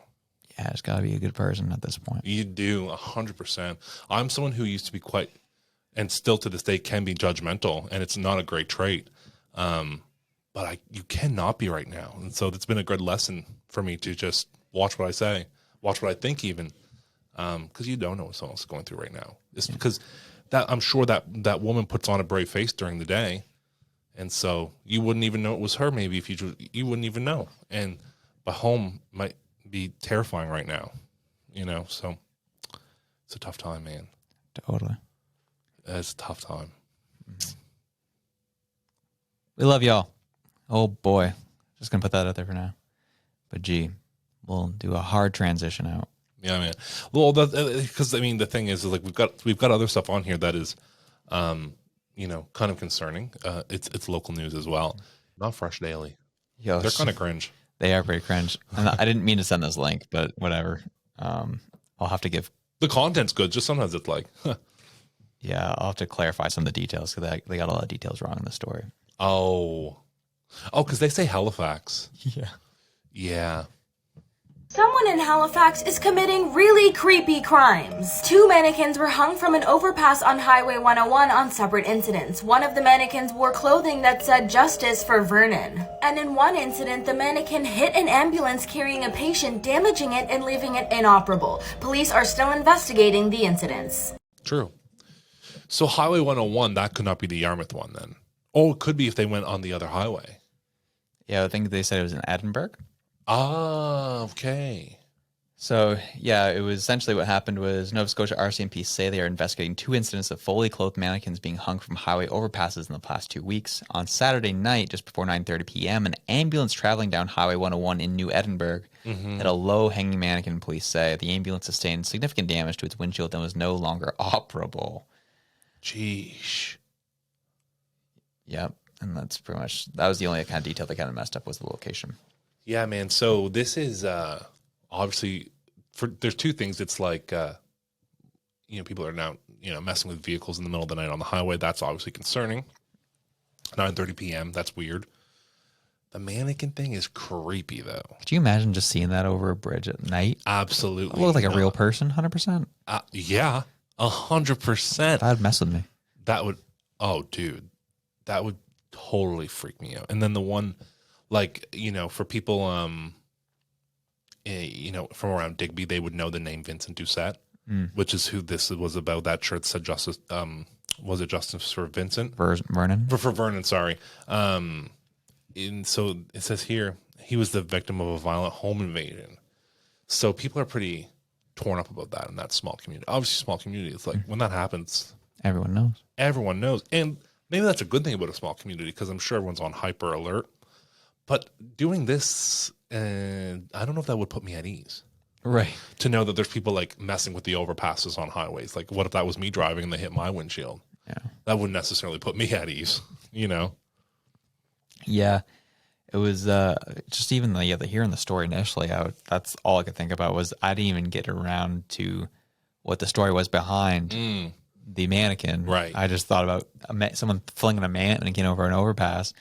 [SPEAKER 2] Yeah, it's got to be a good person at this point.
[SPEAKER 3] You do 100%. I'm someone who used to be quite, and still to this day can be judgmental, and it's not a great trait. But you cannot be right now, and so it's been a good lesson for me to just watch what I say, watch what I think, even because you don't know what someone's going through right now. It's because that I'm sure that woman puts on a brave face during the day, and so you wouldn't even know it was her. Maybe if you wouldn't even know, and but home might be terrifying right now, so it's a tough time, man.
[SPEAKER 2] Totally.
[SPEAKER 3] It's a tough time.
[SPEAKER 2] We love y'all. Oh boy. Just gonna put that out there for now. But gee, we'll do a hard transition out.
[SPEAKER 3] Yeah, man. Well, because I mean, the thing is like we've got other stuff on here that is, kind of concerning. It's local news as well. Not Fresh Daily.
[SPEAKER 2] Yo,
[SPEAKER 3] they're kind of cringe.
[SPEAKER 2] They are pretty cringe. And I didn't mean to send this link, but whatever. I'll have to give.
[SPEAKER 3] The content's good. Just sometimes it's like,
[SPEAKER 2] yeah, I'll have to clarify some of the details because they got a lot of details wrong in the story.
[SPEAKER 3] Oh, because they say Halifax. Yeah.
[SPEAKER 5] Someone in Halifax is committing really creepy crimes. 2 mannequins were hung from an overpass on Highway 101 on separate incidents. One of the mannequins wore clothing that said "Justice for Vernon." And in one incident, the mannequin hit an ambulance carrying a patient, damaging it and leaving it inoperable. Police are still investigating the incidents.
[SPEAKER 3] True. So Highway 101, that could not be the Yarmouth one then. Oh, it could be if they went on the other highway.
[SPEAKER 2] Yeah, I think they said it was in Edinburgh.
[SPEAKER 3] Ah, okay.
[SPEAKER 2] So, yeah, it was essentially what happened was Nova Scotia RCMP say they are investigating 2 incidents of fully clothed mannequins being hung from highway overpasses in the past 2 weeks. On Saturday night, just before 9:30 p.m., an ambulance traveling down Highway 101 in New Edinburgh hit a low-hanging mannequin, police say. The ambulance sustained significant damage to its windshield and was no longer operable.
[SPEAKER 3] Jeez.
[SPEAKER 2] Yep, and that's pretty much, that was the only kind of detail that kind of messed up was the location.
[SPEAKER 3] Yeah, man. So this is obviously there's 2 things. It's like people are now messing with vehicles in the middle of the night on the highway. That's obviously concerning. 9:30 p.m. That's weird. The mannequin thing is creepy though.
[SPEAKER 2] Could you imagine just seeing that over a bridge at night?
[SPEAKER 3] Absolutely.
[SPEAKER 2] It looked like a real person, 100%.
[SPEAKER 3] Yeah, 100%.
[SPEAKER 2] That'd mess with me.
[SPEAKER 3] That would. Oh, dude, that would totally freak me out. And then the one. Like, for people, from around Digby, they would know the name Vincent Doucette, which is who this was about. That shirt said justice. Was it justice for Vincent?
[SPEAKER 2] Vernon?
[SPEAKER 3] For Vernon, sorry. And so it says here, he was the victim of a violent home invasion. So people are pretty torn up about that in that small community. Obviously, small community. It's like when that happens,
[SPEAKER 2] everyone knows.
[SPEAKER 3] Everyone knows. And maybe that's a good thing about a small community because I'm sure everyone's on hyper alert. But doing this, I don't know if that would put me at ease.
[SPEAKER 2] Right.
[SPEAKER 3] To know that there's people like messing with the overpasses on highways. Like, what if that was me driving and they hit my windshield?
[SPEAKER 2] Yeah.
[SPEAKER 3] That wouldn't necessarily put me at ease,
[SPEAKER 2] Yeah. It was just even hearing the story initially, that's all I could think about was I didn't even get around to what the story was behind the mannequin.
[SPEAKER 3] Right.
[SPEAKER 2] I just thought about someone flinging a mannequin over an overpass.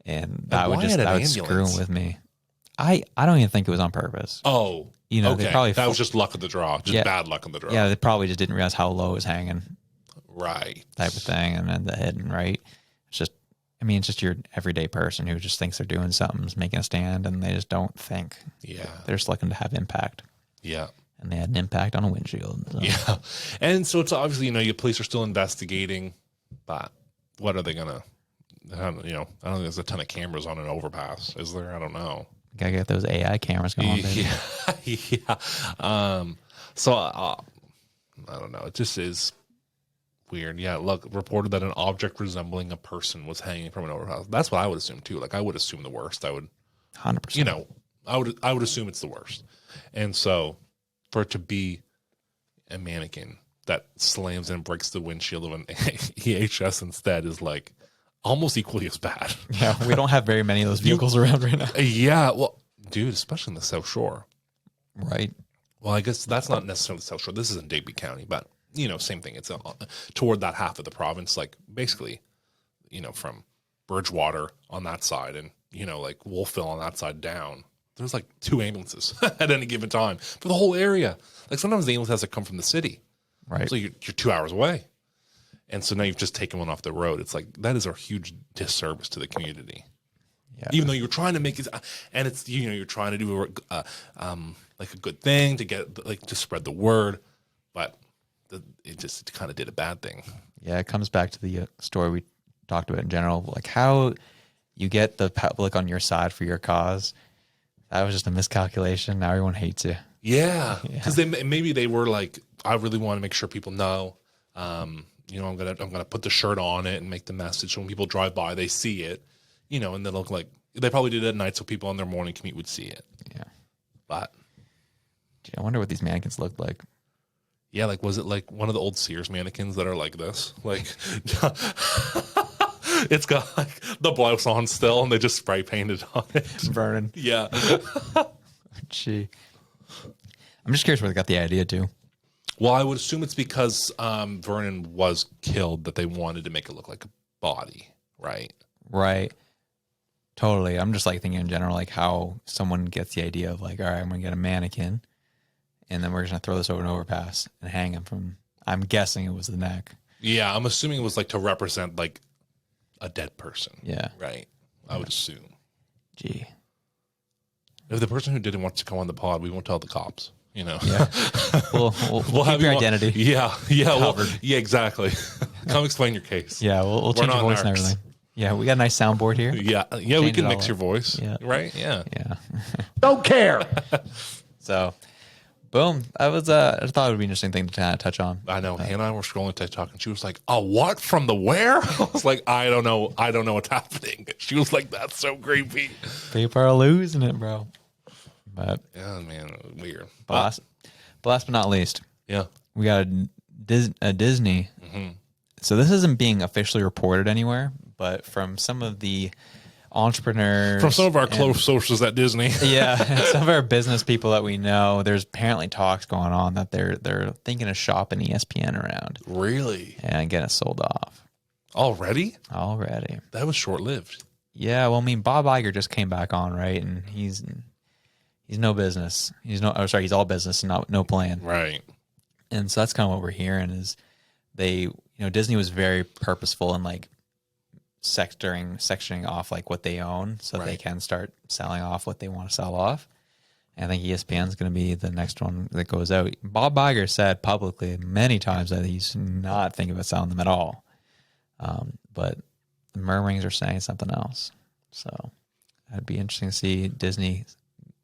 [SPEAKER 2] And that would screw with me. I don't even think it was on purpose.
[SPEAKER 3] Oh,
[SPEAKER 2] okay. They probably
[SPEAKER 3] that was just luck of the draw, bad luck of the draw.
[SPEAKER 2] Yeah, they probably just didn't realize how low it was hanging,
[SPEAKER 3] right?
[SPEAKER 2] Type of thing, and then the hidden right. It's just your everyday person who just thinks they're doing something, is making a stand, and they just don't think.
[SPEAKER 3] Yeah,
[SPEAKER 2] they're just looking to have impact.
[SPEAKER 3] Yeah,
[SPEAKER 2] and they had an impact on a windshield. So.
[SPEAKER 3] Yeah, and so it's obviously your police are still investigating, but what are they gonna? I don't think there's a ton of cameras on an overpass, is there? I don't know.
[SPEAKER 2] Gotta get those AI cameras going.
[SPEAKER 3] Yeah. So I don't know. It just is weird. Yeah. Look, reported that an object resembling a person was hanging from an overpass. That's what I would assume too. Like I would assume the worst. I would
[SPEAKER 2] 100%.
[SPEAKER 3] I would assume it's the worst. And so for it to be a mannequin that slams and breaks the windshield of an EHS instead is like almost equally as bad.
[SPEAKER 2] Yeah, we don't have very many of those vehicles around right now.
[SPEAKER 3] Yeah, well, dude, especially in the South Shore.
[SPEAKER 2] Right.
[SPEAKER 3] Well, I guess that's not necessarily the South Shore. This is in Digby County, but, same thing. It's toward that half of the province, like basically, from Bridgewater on that side and, like Wolfville on that side down. there's like 2 ambulances at any given time for the whole area. Like sometimes the ambulance has to come from the city.
[SPEAKER 2] Right.
[SPEAKER 3] So you're 2 hours away. And so now you've just taken one off the road. It's like, that is a huge disservice to the community.
[SPEAKER 2] Yeah.
[SPEAKER 3] Even though you're trying to make it, and it's, you're trying to do like a good thing to get, like, to spread the word, but it just kind of did a bad thing.
[SPEAKER 2] Yeah, it comes back to the story we talked about in general, like how you get the public on your side for your cause. That was just a miscalculation. Now everyone hates you.
[SPEAKER 3] Yeah, because maybe they were like, I really want to make sure people know. I'm gonna put the shirt on it and make the message so when people drive by, they see it. And they look like they probably did it at night so people on their morning commute would see it. Yeah, but
[SPEAKER 2] gee, I wonder what these mannequins looked like.
[SPEAKER 3] Yeah, like was it like one of the old Sears mannequins that are like this? Like it's got like the blouse on still, and they just spray painted on it.
[SPEAKER 2] Vernon.
[SPEAKER 3] Yeah.
[SPEAKER 2] Gee. I'm just curious where they got the idea to.
[SPEAKER 3] Well, I would assume it's because Vernon was killed that they wanted to make it look like a body, right?
[SPEAKER 2] Right. Totally. I'm just like thinking in general, like how someone gets the idea of like, all right, I'm going to get a mannequin and then we're going to throw this over an overpass and hang him from, I'm guessing it was the neck.
[SPEAKER 3] Yeah, I'm assuming it was like to represent like a dead person.
[SPEAKER 2] Yeah.
[SPEAKER 3] Right. I would assume.
[SPEAKER 2] Gee.
[SPEAKER 3] If the person who didn't want to come on the pod, we won't tell the cops.
[SPEAKER 2] Yeah. We'll keep your identity.
[SPEAKER 3] Yeah. Yeah, exactly. Come explain your case.
[SPEAKER 2] Yeah, we'll change your voice and everything. Yeah, we got a nice soundboard here.
[SPEAKER 3] Yeah, we can mix your voice. Yeah. Right? Yeah.
[SPEAKER 1] Don't care.
[SPEAKER 2] So, boom. I thought it would be an interesting thing to kind of touch on.
[SPEAKER 3] I know. Hannah and I were scrolling TikTok, and she was like, "A what from the where?" I was like, "I don't know. I don't know what's happening." She was like, "That's so creepy."
[SPEAKER 2] People are losing it, bro. But
[SPEAKER 3] yeah, man, weird.
[SPEAKER 2] Last but not least,
[SPEAKER 3] yeah,
[SPEAKER 2] we got a Disney. Mm-hmm. So this isn't being officially reported anywhere, but from some of the entrepreneurs,
[SPEAKER 3] from some of our close sources at Disney,
[SPEAKER 2] yeah, some of our business people that we know, there's apparently talks going on that they're thinking of shopping ESPN around.
[SPEAKER 3] Really?
[SPEAKER 2] And getting it sold off.
[SPEAKER 3] Already?
[SPEAKER 2] That
[SPEAKER 3] was short lived.
[SPEAKER 2] Yeah, well, I mean, Bob Iger just came back on, right? And he's no business. He's all business and no plan.
[SPEAKER 3] Right.
[SPEAKER 2] And so that's kind of what we're hearing is Disney was very purposeful in like sectioning off like what they own so they can start selling off what they want to sell off. And I think ESPN is going to be the next one that goes out. Bob Iger said publicly many times that he's not thinking about selling them at all. But the murmurings are saying something else. So it'd be interesting to see Disney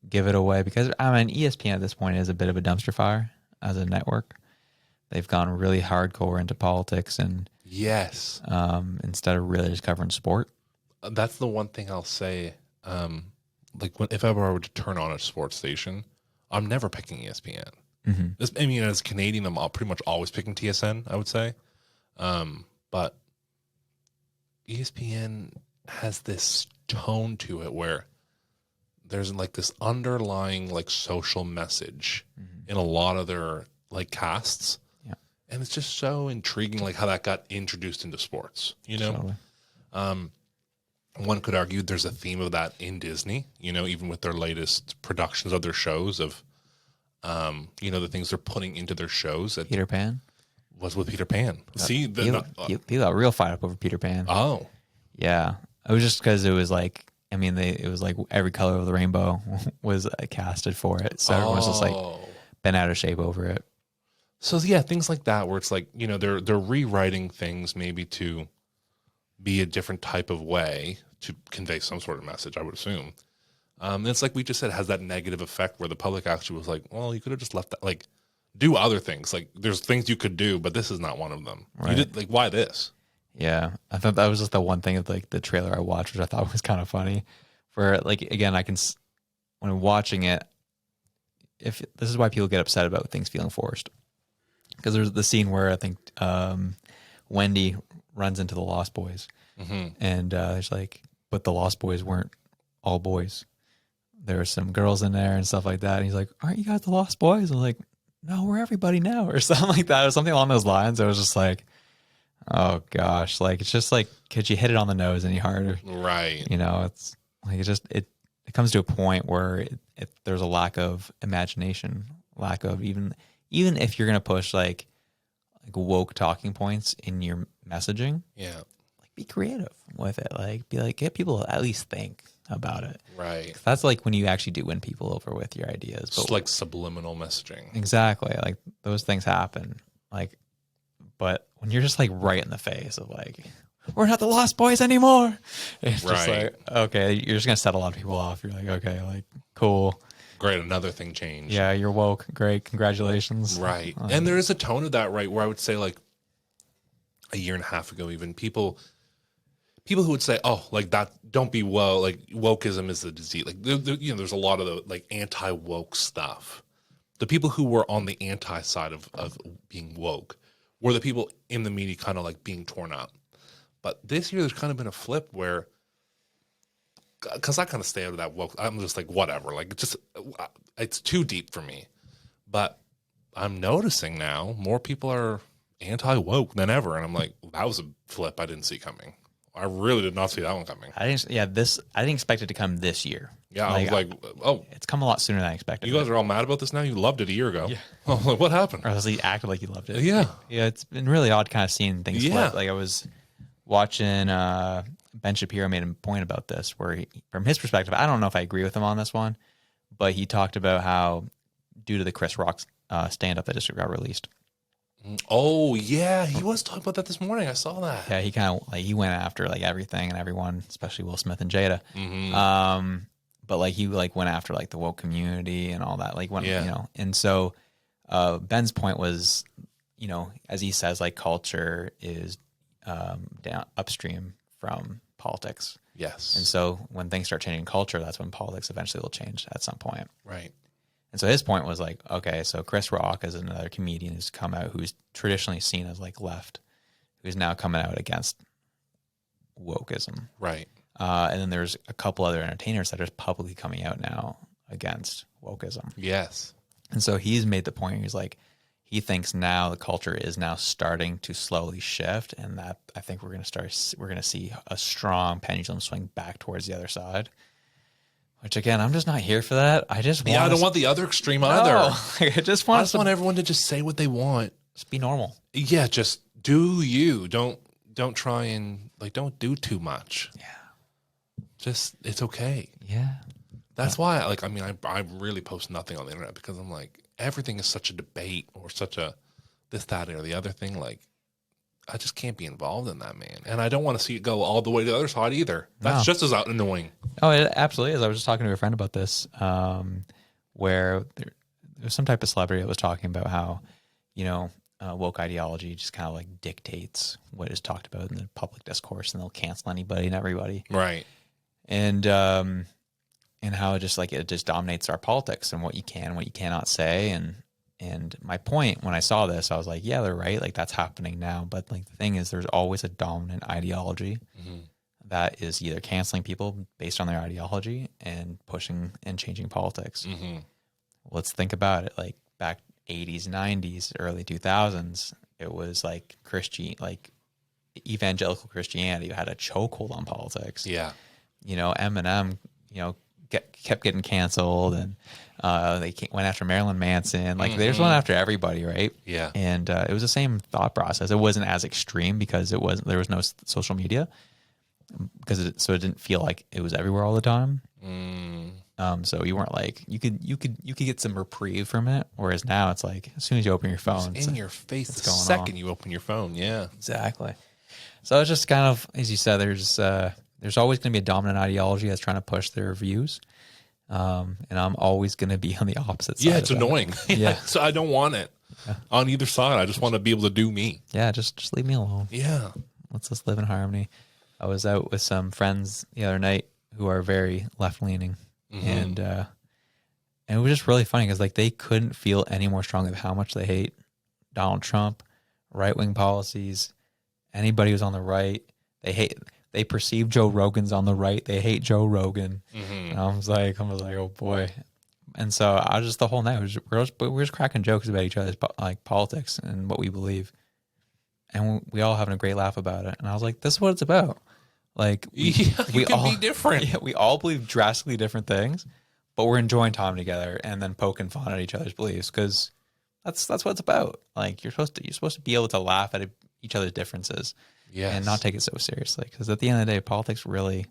[SPEAKER 2] give it away because ESPN at this point is a bit of a dumpster fire as a network. They've gone really hardcore into politics and
[SPEAKER 3] yes,
[SPEAKER 2] instead of really just covering sport.
[SPEAKER 3] That's the one thing I'll say. If I were to turn on a sports station, I'm never picking ESPN. Mm-hmm. As a Canadian, I'm pretty much always picking TSN. I would say, but ESPN has this tone to it where there's like this underlying like social message in a lot of their like casts. Yeah. And it's just so intriguing like how that got introduced into sports, Totally. One could argue there's a theme of that in Disney, even with their latest productions of their shows of the things they're putting into their shows.
[SPEAKER 2] Peter Pan
[SPEAKER 3] was with Peter Pan. See,
[SPEAKER 2] you got real fired up over Peter Pan.
[SPEAKER 3] Oh,
[SPEAKER 2] yeah. It was just because it was like, it was like every color of the rainbow was casted for it. So everyone was just like bent out of shape over it.
[SPEAKER 3] So yeah, things like that where it's like, they're rewriting things maybe to be a different type of way to convey some sort of message, I would assume. And it's like we just said, it has that negative effect where the public actually was like, well, you could have just left that, like, do other things. Like, there's things you could do, but this is not one of them. Right. You did, like, why this?
[SPEAKER 2] Yeah, I thought that was just the one thing of like the trailer I watched, which I thought was kind of funny. For like, again, when I'm watching it, if this is why people get upset about things feeling forced, because there's the scene where I think Wendy runs into the Lost Boys, and there's like, but the Lost Boys weren't all boys. There were some girls in there and stuff like that. And he's like, "Aren't you guys the Lost Boys?" I'm like, "No, we're everybody now," or something like that, or something along those lines. I was just like, oh gosh, like it's just like, could you hit it on the nose any harder?
[SPEAKER 3] Right.
[SPEAKER 2] It's like it it comes to a point where there's a lack of imagination, lack of even if you're going to push like woke talking points in your messaging,
[SPEAKER 3] Yeah.
[SPEAKER 2] like be creative with it. Like be like, get people to at least think about it.
[SPEAKER 3] Right.
[SPEAKER 2] 'Cause that's like when you actually do win people over with your ideas.
[SPEAKER 3] It's like subliminal messaging.
[SPEAKER 2] Exactly. Like those things happen. Like, but when you're just like right in the face of like, we're not the Lost Boys anymore. It's just
[SPEAKER 3] Right.
[SPEAKER 2] like, okay, you're just going to set a lot of people off. You're like, okay, like cool.
[SPEAKER 3] Great. Another thing changed.
[SPEAKER 2] Yeah, you're woke. Great. Congratulations.
[SPEAKER 3] Right. And there is a tone of that, right? Where I would say like a year and a half ago, even people who would say, oh, like that, don't be woke. Like wokeism is a disease. Like, you know, there's a lot of the like anti-woke stuff. The people who were on the anti side of being woke were the people in the media kind of like being torn up. But this year, there's kind of been a flip where, because I kind of stay out of that woke, I'm just like, whatever. Like, it's too deep for me. But I'm noticing now more people are anti-woke than ever. And I'm like, that was a flip I didn't see coming. I really did not see that one coming.
[SPEAKER 2] I didn't expect it to come this year.
[SPEAKER 3] Yeah, I was like, oh,
[SPEAKER 2] it's come a lot sooner than I expected.
[SPEAKER 3] you guys are all mad about this now? You loved it a year ago. Yeah. Oh, like, what happened?
[SPEAKER 2] Or at least acted like you loved it.
[SPEAKER 3] Yeah.
[SPEAKER 2] Yeah, it's been really odd kind of seeing things flip. Like I was watching Ben Shapiro made a point about this where from his perspective, I don't know if I agree with him on this one, but he talked about how due to the Chris Rock stand-up that just got released.
[SPEAKER 3] Oh, yeah. He was talking about that this morning. I saw that.
[SPEAKER 2] Yeah, he kind of like he went after like everything and everyone, especially Will Smith and Jada.
[SPEAKER 3] Mm-hmm.
[SPEAKER 2] But like he like went after like the woke community and all that. Like when you know, and so Ben's point was, you know, as he says, like culture is down upstream from politics.
[SPEAKER 3] Yes.
[SPEAKER 2] And so when things start changing culture, that's when politics eventually will change at some point.
[SPEAKER 3] Right.
[SPEAKER 2] And so his point was like, okay, so Chris Rock is another comedian who's come out, who's traditionally seen as like left, who's now coming out against wokeism.
[SPEAKER 3] Right.
[SPEAKER 2] And then there's a couple other entertainers that are publicly coming out now against wokeism.
[SPEAKER 3] Yes.
[SPEAKER 2] And so he's made the point, he's like, he thinks now the culture is now starting to slowly shift, and that I think we're going to see a strong pendulum swing back towards the other side. Which again, I'm just not here for that. I just want
[SPEAKER 3] I don't want the other extreme either.
[SPEAKER 2] I just want
[SPEAKER 3] everyone to just say what they want.
[SPEAKER 2] Just be normal.
[SPEAKER 3] Yeah, just do you. Don't try and like don't do too much.
[SPEAKER 2] Yeah.
[SPEAKER 3] Just it's okay.
[SPEAKER 2] Yeah.
[SPEAKER 3] That's why I really post nothing on the internet because I'm like everything is such a debate or such a this, that, or the other thing. Like I just can't be involved in that, man. And I don't want to see it go all the way to the other side either. That's just as annoying.
[SPEAKER 2] Oh, it absolutely is. I was just talking to a friend about this, where there was some type of celebrity that was talking about how, you know, woke ideology just kind of like dictates what is talked about in the public discourse, and they'll cancel anybody and everybody.
[SPEAKER 3] Right.
[SPEAKER 2] And how it just dominates our politics and what you can and what you cannot say. And my point when I saw this, I was like, yeah, they're right. Like that's happening now. But like the thing is, there's always a dominant ideology that is either canceling people based on their ideology and pushing and changing politics. Let's think about it. Like back 80s, 90s, early 2000s, it was like evangelical Christianity had a chokehold on politics.
[SPEAKER 3] Yeah.
[SPEAKER 2] You know, Eminem, you know, kept getting canceled, and they went after Marilyn Manson. Like they just went after everybody, right?
[SPEAKER 3] Yeah.
[SPEAKER 2] And it was the same thought process. It wasn't as extreme because there was no social media, so it didn't feel like it was everywhere all the time. So you weren't like you could get some reprieve from it. Whereas now it's like as soon as you open your phone,
[SPEAKER 3] it's in your face the second you open your phone. Yeah.
[SPEAKER 2] Exactly. So it's just kind of, as you said, there's always going to be a dominant ideology that's trying to push their views. And I'm always going to be on the opposite side.
[SPEAKER 3] Yeah, it's annoying. Yeah. So I don't want it on either side. I just want to be able to do me.
[SPEAKER 2] Yeah, just leave me alone.
[SPEAKER 3] Yeah.
[SPEAKER 2] Let's just live in harmony. I was out with some friends the other night who are very left-leaning. And it was just really funny because like they couldn't feel any more strongly how much they hate Donald Trump, right-wing policies, anybody who's on the right. They perceive Joe Rogan's on the right. They hate Joe Rogan. And I was like, oh boy. And so I was just the whole night, we're just cracking jokes about each other's like politics and what we believe. And we all having a great laugh about it. And I was like, this is what it's about. Like
[SPEAKER 3] you can be different.
[SPEAKER 2] Yeah, we all believe drastically different things, but we're enjoying time together and then poking fun at each other's beliefs because that's what it's about. Like you're supposed to be able to laugh at each other's differences, and not take it so seriously. Because at the end of the day, politics really,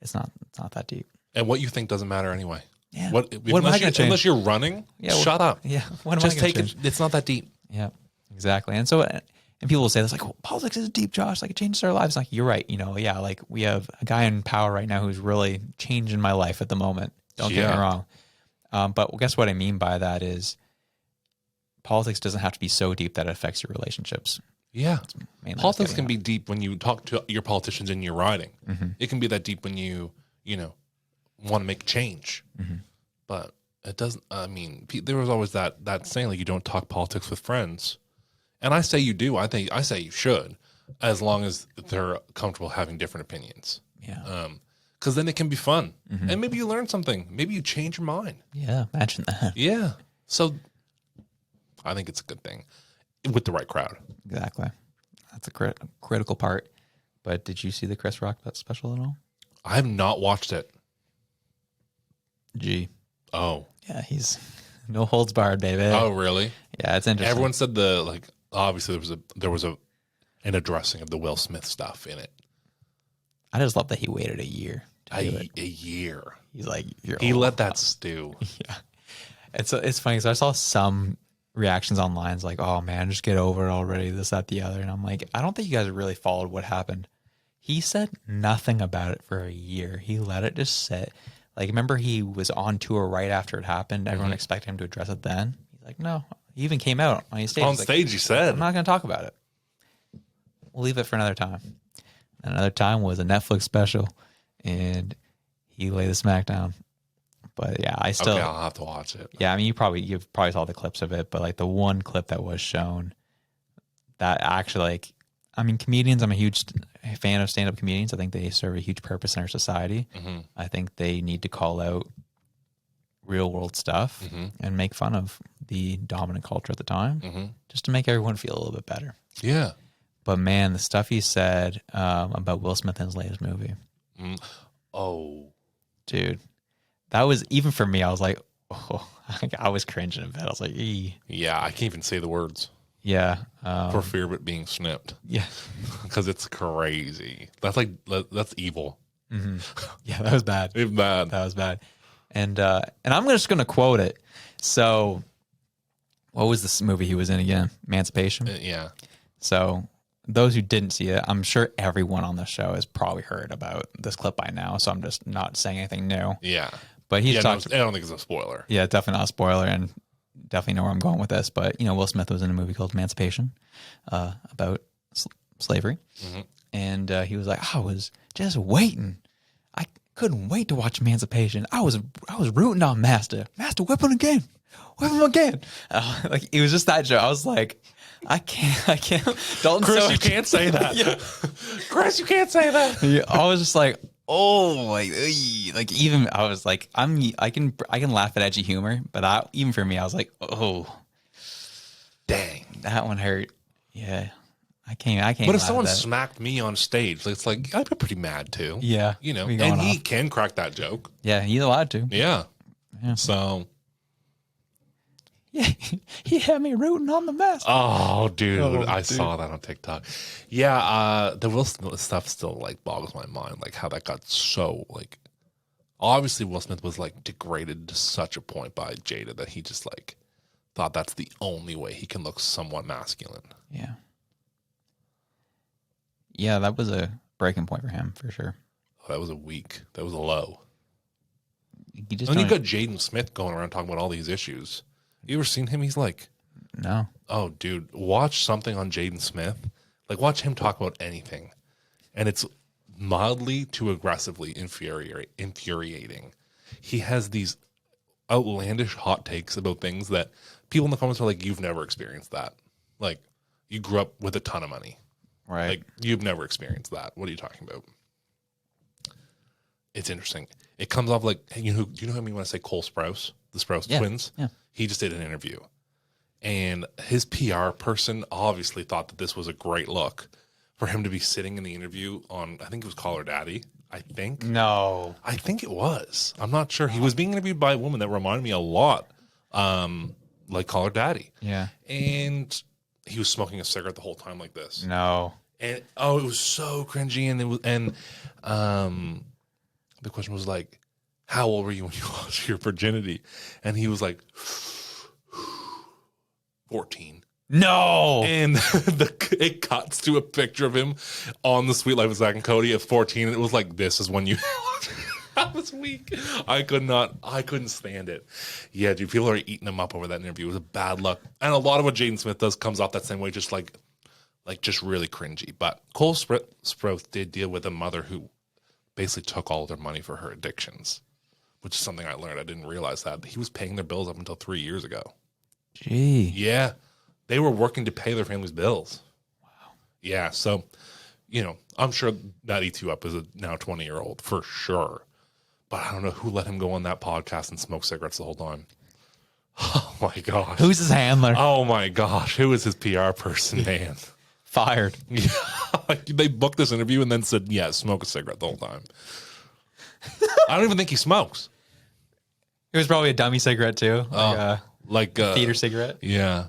[SPEAKER 2] it's not that deep.
[SPEAKER 3] And what you think doesn't matter anyway.
[SPEAKER 2] Yeah.
[SPEAKER 3] What
[SPEAKER 2] am I going to change?
[SPEAKER 3] Unless you're running, shut up.
[SPEAKER 2] Yeah. What am
[SPEAKER 3] Just
[SPEAKER 2] I gonna
[SPEAKER 3] take
[SPEAKER 2] change?
[SPEAKER 3] it. It's not that deep.
[SPEAKER 2] Yeah, exactly. And so, and people will say this like, oh, politics is deep, Josh. Like it changes our lives. Like you're right. Yeah, like we have a guy in power right now who's really changing my life at the moment. Don't get me wrong. But guess what I mean by that is politics doesn't have to be so deep that it affects your relationships.
[SPEAKER 3] Yeah. Politics can be deep when you talk to your politicians in your riding.
[SPEAKER 2] Mm-hmm.
[SPEAKER 3] It can be that deep when you want to make change.
[SPEAKER 2] Mm-hmm.
[SPEAKER 3] But it doesn't, I mean, there was always that saying, like, you don't talk politics with friends. And I say you do. I say you should, as long as they're comfortable having different opinions.
[SPEAKER 2] Yeah.
[SPEAKER 3] Because then it can be fun.
[SPEAKER 2] Mm-hmm.
[SPEAKER 3] And maybe you learn something. Maybe you change your mind.
[SPEAKER 2] Yeah, imagine that.
[SPEAKER 3] Yeah. So I think it's a good thing with the right crowd.
[SPEAKER 2] Exactly. That's a critical part. But did you see the Chris Rock special at all?
[SPEAKER 3] I have not watched it.
[SPEAKER 2] Gee.
[SPEAKER 3] Oh.
[SPEAKER 2] Yeah, he's no holds barred, baby.
[SPEAKER 3] Oh, really?
[SPEAKER 2] Yeah, it's interesting.
[SPEAKER 3] Everyone said obviously there was an addressing of the Will Smith stuff in it.
[SPEAKER 2] I just love that he waited a year to do it.
[SPEAKER 3] A year.
[SPEAKER 2] He's like,
[SPEAKER 3] he let that stew.
[SPEAKER 2] Yeah. It's funny because I saw some reactions online. It's like, oh man, just get over it already. This, that, the other. And I'm like, I don't think you guys really followed what happened. He said nothing about it for a year. He let it just sit. Like, remember he was on tour right after it happened. Everyone expected him to address it then. He's like, no. He even came out on stage.
[SPEAKER 3] On stage, he said,
[SPEAKER 2] I'm not going to talk about it. We'll leave it for another time. And another time was a Netflix special, and he laid the smackdown. But yeah,
[SPEAKER 3] okay, I'll have to watch it.
[SPEAKER 2] Yeah, I mean, you probably saw the clips of it, but like the one clip that was shown, that actually, like, I mean, comedians, I'm a huge fan of stand-up comedians. I think they serve a huge purpose in our society.
[SPEAKER 3] Mm-hmm.
[SPEAKER 2] I think they need to call out real-world stuff and make fun of the dominant culture at the time, just to make everyone feel a little bit better.
[SPEAKER 3] Yeah.
[SPEAKER 2] But man, the stuff he said about Will Smith in his latest movie.
[SPEAKER 3] Oh.
[SPEAKER 2] Dude, that was, even for me, I was like, oh, I was cringing a bit. I was like, ee.
[SPEAKER 3] Yeah, I can't even say the words.
[SPEAKER 2] Yeah.
[SPEAKER 3] For fear of it being snipped.
[SPEAKER 2] Yeah.
[SPEAKER 3] Because it's crazy. That's evil.
[SPEAKER 2] Mm-hmm. Yeah, that was bad.
[SPEAKER 3] It's bad.
[SPEAKER 2] That was bad. And I'm just going to quote it. So, what was this movie he was in again? Emancipation?
[SPEAKER 3] Yeah.
[SPEAKER 2] So, those who didn't see it, I'm sure everyone on the show has probably heard about this clip by now, so I'm just not saying anything new.
[SPEAKER 3] Yeah.
[SPEAKER 2] But he's talked.
[SPEAKER 3] I don't think it's a spoiler.
[SPEAKER 2] Yeah, definitely not a spoiler, and definitely know where I'm going with this. But, Will Smith was in a movie called Emancipation about slavery. Mm-hmm. And he was like, I was just waiting. I couldn't wait to watch Emancipation. I was rooting on Master. Master, whip him again. Whip him again. Like, it was just that joke. I was like, I can't. Dalton,
[SPEAKER 3] Chris, you can't say that.
[SPEAKER 2] Yeah.
[SPEAKER 3] Chris, you can't say that.
[SPEAKER 2] Yeah, I was just like, oh, like even I was like, I can laugh at edgy humor, but even for me, I was like, oh,
[SPEAKER 3] dang,
[SPEAKER 2] that one hurt. Yeah, I can't.
[SPEAKER 3] But if someone smacked me on stage, it's like I'd be pretty mad too.
[SPEAKER 2] Yeah,
[SPEAKER 3] and he can crack that joke.
[SPEAKER 2] Yeah, he's allowed to.
[SPEAKER 3] Yeah. So.
[SPEAKER 2] Yeah, he had me rooting on the mess.
[SPEAKER 3] Oh, dude, I saw that on TikTok. Yeah, the Will Smith stuff still like boggles my mind, like how that got so like. Obviously, Will Smith was like degraded to such a point by Jada that he just like thought that's the only way he can look somewhat masculine.
[SPEAKER 2] Yeah. Yeah, that was a breaking point for him for sure.
[SPEAKER 3] Oh, that was a weak. That was a low.
[SPEAKER 2] You got
[SPEAKER 3] Jaden Smith going around talking about all these issues. You ever seen him? He's like,
[SPEAKER 2] no.
[SPEAKER 3] Oh, dude, watch something on Jaden Smith. Like, watch him talk about anything, and it's mildly to aggressively infuriating. He has these outlandish hot takes about things that people in the comments are like, "You've never experienced that. Like, you grew up with a ton of money,
[SPEAKER 2] right?
[SPEAKER 3] Like, you've never experienced that. What are you talking about?" It's interesting. It comes off like, do you know who I mean when I say Cole Sprouse, the Sprouse twins?
[SPEAKER 2] Yeah.
[SPEAKER 3] He just did an interview, and his PR person obviously thought that this was a great look for him to be sitting in the interview on, I think it was Call Her Daddy. I think it was. I'm not sure. He was being interviewed by a woman that reminded me a lot, like Call Her Daddy.
[SPEAKER 2] Yeah.
[SPEAKER 3] And he was smoking a cigarette the whole time like this.
[SPEAKER 2] No.
[SPEAKER 3] And it was so cringy. And the question was like, how old were you when you lost your virginity? And he was like, 14.
[SPEAKER 2] No.
[SPEAKER 3] And it cuts to a picture of him on the Sweet Life of Zach and Cody at 14. And it was like, this is when you. I was weak. I couldn't stand it. Yeah, dude, people are eating him up over that interview. It was a bad luck. And a lot of what Jaden Smith does comes off that same way, just like just really cringy. But Cole Sprouse did deal with a mother who basically took all their money for her addictions, which is something I learned. I didn't realize that. He was paying their bills up until 3 years ago.
[SPEAKER 2] Gee.
[SPEAKER 3] Yeah. They were working to pay their family's bills. Wow. Yeah. So, I'm sure that eats you up as a now 20-year-old for sure. But I don't know who let him go on that podcast and smoke cigarettes the whole time. Oh my gosh.
[SPEAKER 2] Who's his handler?
[SPEAKER 3] Oh my gosh. Who is his PR person, man?
[SPEAKER 2] Fired.
[SPEAKER 3] Yeah. They booked this interview and then said, yeah, smoke a cigarette the whole time. I don't even think he smokes.
[SPEAKER 2] It was probably a dummy cigarette too.
[SPEAKER 3] Like a
[SPEAKER 2] theater cigarette.
[SPEAKER 3] Yeah.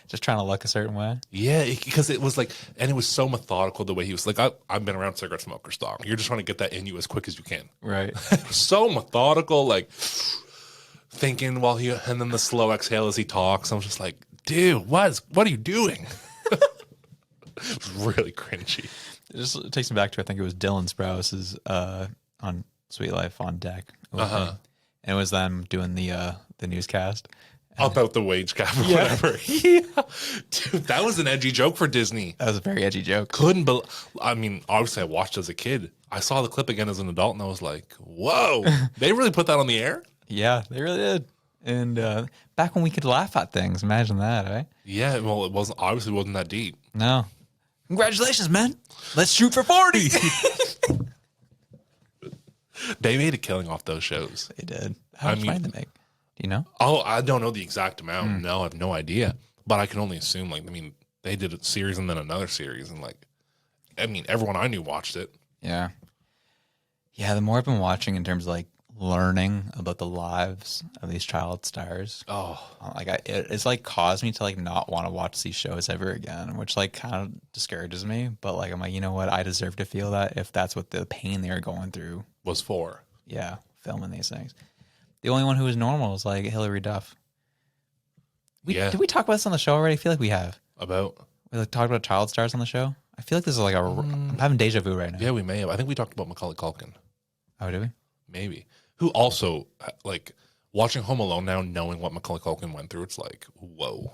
[SPEAKER 2] Just trying to look a certain way.
[SPEAKER 3] Yeah, because it was like, and it was so methodical the way he was like, I've been around cigarette smokers, dog. You're just trying to get that in you as quick as you can.
[SPEAKER 2] Right.
[SPEAKER 3] So methodical, like thinking and then the slow exhale as he talks. I was just like, dude, what are you doing? It was really cringy.
[SPEAKER 2] It takes me back to, I think it was Dylan Sprouse's on Sweet Life on deck. And it was them doing the newscast.
[SPEAKER 3] About the wage cap or whatever. Yeah. Dude, that was an edgy joke for Disney.
[SPEAKER 2] That was a very edgy joke.
[SPEAKER 3] Obviously I watched as a kid. I saw the clip again as an adult and I was like, whoa, they really put that on the air?
[SPEAKER 2] Yeah, they really did. And back when we could laugh at things, imagine that, right?
[SPEAKER 3] Yeah, well, it wasn't that deep.
[SPEAKER 2] No. Congratulations, man. Let's shoot for 40.
[SPEAKER 3] They made a killing off those shows.
[SPEAKER 2] They did. How much money did they make? Do you know?
[SPEAKER 3] Oh, I don't know the exact amount. No, I have no idea. But I can only assume, they did a series and then another series. And, everyone I knew watched it.
[SPEAKER 2] Yeah. Yeah, the more I've been watching in terms of, learning about the lives of these child stars. Oh. It's, caused me to, not want to watch these shows ever again, which, kind of discourages me. But, I'm like, you know what? I deserve to feel that if that's what the pain they were going through
[SPEAKER 3] was for.
[SPEAKER 2] Yeah, filming these things. The only one who was normal was Hillary Duff. Did we talk about this on the show already? I feel like we have.
[SPEAKER 3] About?
[SPEAKER 2] We talked about child stars on the show. I feel like this is I'm having deja vu right now.
[SPEAKER 3] Yeah, we may have. I think we talked about Macaulay Culkin.
[SPEAKER 2] Oh, did we?
[SPEAKER 3] Maybe. Who also, watching Home Alone now, knowing what Macaulay Culkin went through, it's like, whoa.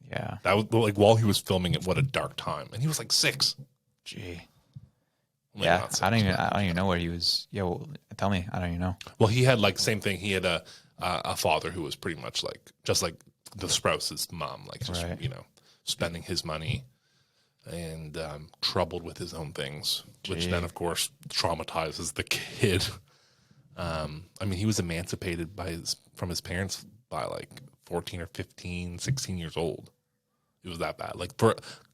[SPEAKER 2] Yeah.
[SPEAKER 3] That was while he was filming it, what a dark time. And he was 6.
[SPEAKER 2] Gee.
[SPEAKER 3] Yeah,
[SPEAKER 2] I don't even know where he was. Yeah, well, tell me. I don't even know.
[SPEAKER 3] Well, he had same thing. He had a father who was pretty much just like the Sprouse's mom,
[SPEAKER 2] right.
[SPEAKER 3] Spending his money and troubled with his own things, which then of course traumatizes the kid. He was emancipated from his parents by 14 or 15, 16 years old. It was that bad.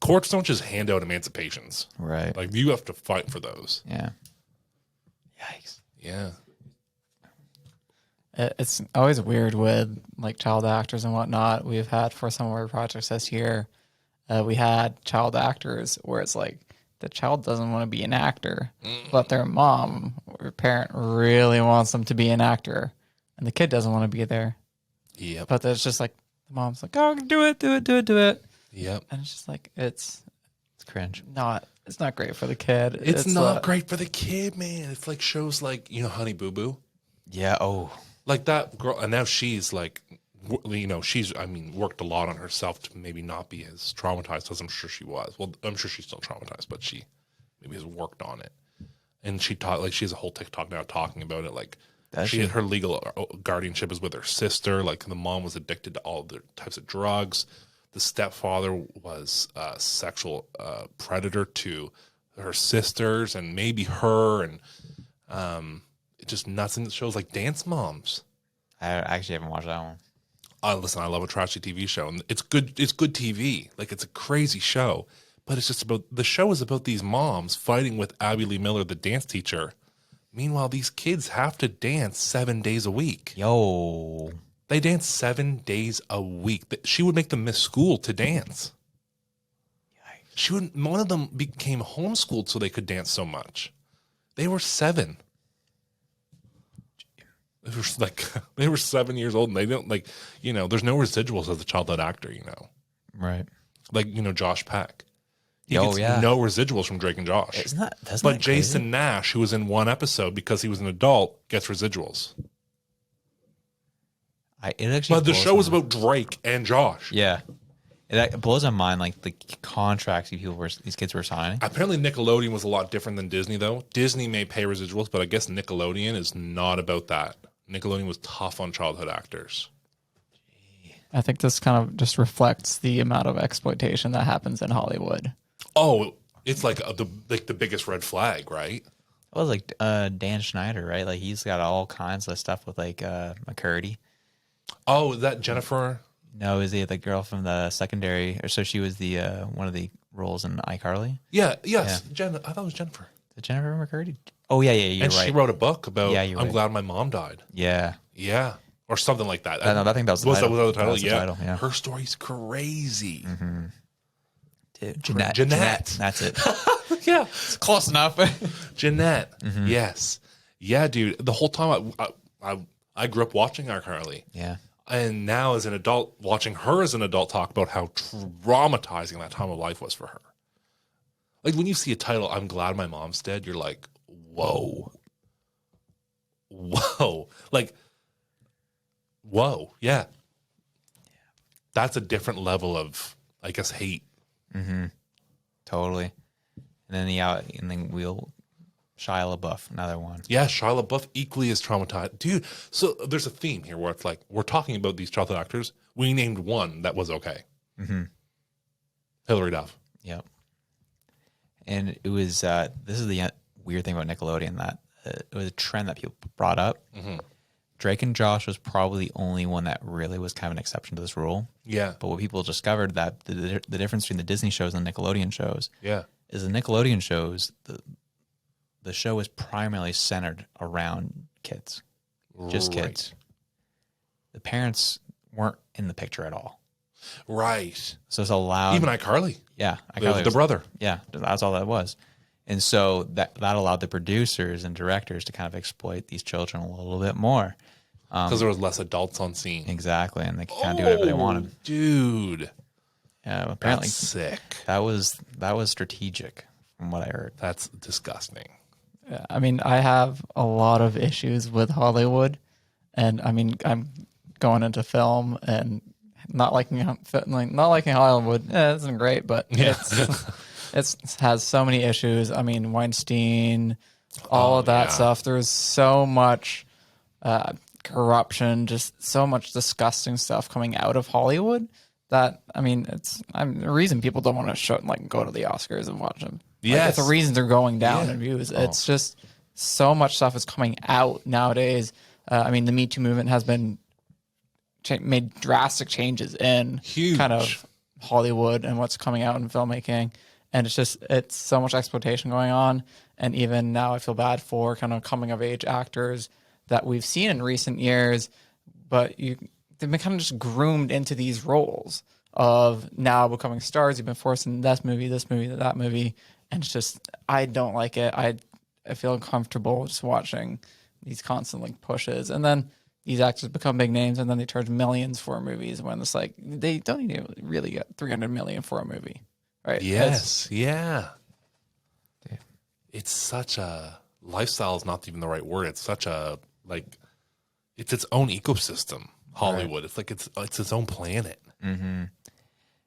[SPEAKER 3] Courts don't just hand out emancipations.
[SPEAKER 2] Right.
[SPEAKER 3] You have to fight for those.
[SPEAKER 2] Yeah. Yikes.
[SPEAKER 3] Yeah.
[SPEAKER 4] It's always weird with child actors and whatnot. We've had for some of our projects this year, we had child actors where it's the child doesn't want to be an actor, but their mom or parent really wants them to be an actor, and the kid doesn't want to be there.
[SPEAKER 3] Yeah.
[SPEAKER 4] But there's just the mom's oh, do it.
[SPEAKER 3] Yep.
[SPEAKER 4] And it's just it's
[SPEAKER 2] cringe.
[SPEAKER 4] It's not great for the kid.
[SPEAKER 3] It's not great for the kid, man. It's shows Honey Boo Boo.
[SPEAKER 2] Yeah. Oh.
[SPEAKER 3] That girl, and now she's she's worked a lot on herself to maybe not be as traumatized as I'm sure she was. Well, I'm sure she's still traumatized, but she maybe has worked on it. And she taught she has a whole TikTok now talking about it. She had her legal guardianship is with her sister. The mom was addicted to all the types of drugs. The stepfather was a sexual predator to her sisters and maybe her, and it just nuts. And it shows Dance Moms.
[SPEAKER 2] I actually haven't watched that one.
[SPEAKER 3] Listen, I love a trashy TV show, and it's good. It's good TV. It's a crazy show, But it's just about, the show is about these moms fighting with Abby Lee Miller, the dance teacher. Meanwhile, these kids have to dance 7 days a week.
[SPEAKER 2] Yo.
[SPEAKER 3] They dance 7 days a week. She would make them miss school to dance. One of them became homeschooled so they could dance so much. They were 7. They were 7 years old, and they don't there's no residuals as a childhood actor,
[SPEAKER 2] Right.
[SPEAKER 3] Josh Peck. He gets no residuals from Drake and Josh. But Jason Nash, who was in one episode because he was an adult, gets residuals. But the show was about Drake and Josh.
[SPEAKER 2] Yeah. It blows my mind, like the contracts these kids were signing.
[SPEAKER 3] Apparently, Nickelodeon was a lot different than Disney, though. Disney may pay residuals, but I guess Nickelodeon is not about that. Nickelodeon was tough on childhood actors.
[SPEAKER 4] I think this kind of just reflects the amount of exploitation that happens in Hollywood.
[SPEAKER 3] Oh, it's like the biggest red flag, right?
[SPEAKER 2] It was like Dan Schneider, right? Like he's got all kinds of stuff with like McCurdy.
[SPEAKER 3] Oh, is that Jennifer?
[SPEAKER 2] No, is he the girl from the secondary? Or so she was the one of the roles in iCarly.
[SPEAKER 3] Yeah, yes. Yeah. I thought it was Jennifer.
[SPEAKER 2] Is it Jennifer McCurdy? Oh yeah, you're right.
[SPEAKER 3] And she wrote a book about I'm glad my mom died.
[SPEAKER 2] Yeah.
[SPEAKER 3] Yeah. Or something like that.
[SPEAKER 2] No, I think that was the title.
[SPEAKER 3] Was that the title?
[SPEAKER 2] The title, yeah.
[SPEAKER 3] Her story's crazy.
[SPEAKER 2] Mm-hmm. Dude,
[SPEAKER 3] Jeanette.
[SPEAKER 2] That's it.
[SPEAKER 3] Yeah.
[SPEAKER 2] It's close enough.
[SPEAKER 3] Jeanette. Mm-hmm. Yes. Yeah, dude. The whole time I grew up watching iCarly.
[SPEAKER 2] Yeah.
[SPEAKER 3] And now as an adult, watching her as an adult talk about how traumatizing that time of life was for her. Like when you see a title, I'm glad my mom's dead, you're like, whoa. Like, whoa. Yeah. That's a different level of, I guess, hate.
[SPEAKER 2] Mm-hmm. Totally. And then Shia LaBeouf, another one.
[SPEAKER 3] Yeah, Shia LaBeouf equally as traumatized. Dude, so there's a theme here where it's like, we're talking about these childhood actors. We named one that was okay.
[SPEAKER 2] Mm-hmm.
[SPEAKER 3] Hilary Duff.
[SPEAKER 2] Yep. And it was, this is the weird thing about Nickelodeon, that it was a trend that people brought up. Mm-hmm. Drake and Josh was probably the only one that really was kind of an exception to this rule.
[SPEAKER 3] Yeah.
[SPEAKER 2] But what people discovered that the difference between the Disney shows and the Nickelodeon shows is the Nickelodeon shows, the show is primarily centered around kids, just kids. The parents weren't in the picture at all.
[SPEAKER 3] Right.
[SPEAKER 2] So it's allowed.
[SPEAKER 3] Even iCarly.
[SPEAKER 2] Yeah.
[SPEAKER 3] The brother.
[SPEAKER 2] Yeah. That's all that was. And so that allowed the producers and directors to kind of exploit these children a little bit more.
[SPEAKER 3] Because there was less adults on scene.
[SPEAKER 2] Exactly. And they could kind of do whatever they wanted.
[SPEAKER 3] Dude.
[SPEAKER 2] Yeah. Apparently
[SPEAKER 3] that's sick.
[SPEAKER 2] That was strategic from what I heard.
[SPEAKER 3] That's disgusting.
[SPEAKER 4] I mean, I have a lot of issues with Hollywood, and I mean, I'm going into film and not liking Hollywood. It isn't great, but it has so many issues. I mean, Weinstein, all of that stuff. There's so much corruption, just so much disgusting stuff coming out of Hollywood that, I mean, it's the reason people don't want to go to the Oscars and watch them.
[SPEAKER 3] Yes.
[SPEAKER 4] It's the reason they're going down in views. It's just so much stuff is coming out nowadays. I mean, the Me Too movement has been made drastic changes in kind of Hollywood and what's coming out in filmmaking. And it's so much exploitation going on. And even now I feel bad for kind of coming of age actors that we've seen in recent years, but they've been kind of just groomed into these roles of now becoming stars. You've been forced in this movie, that movie. And it's just, I don't like it. I feel uncomfortable just watching these constant pushes. And then these actors become big names and then they charge millions for movies when it's like, they don't even really get $300 million for a movie. Right?
[SPEAKER 3] Yes. It's such a, lifestyle is not even the right word. It's such a, it's its own ecosystem, Hollywood. Right. It's its own planet.
[SPEAKER 2] Mm-hmm.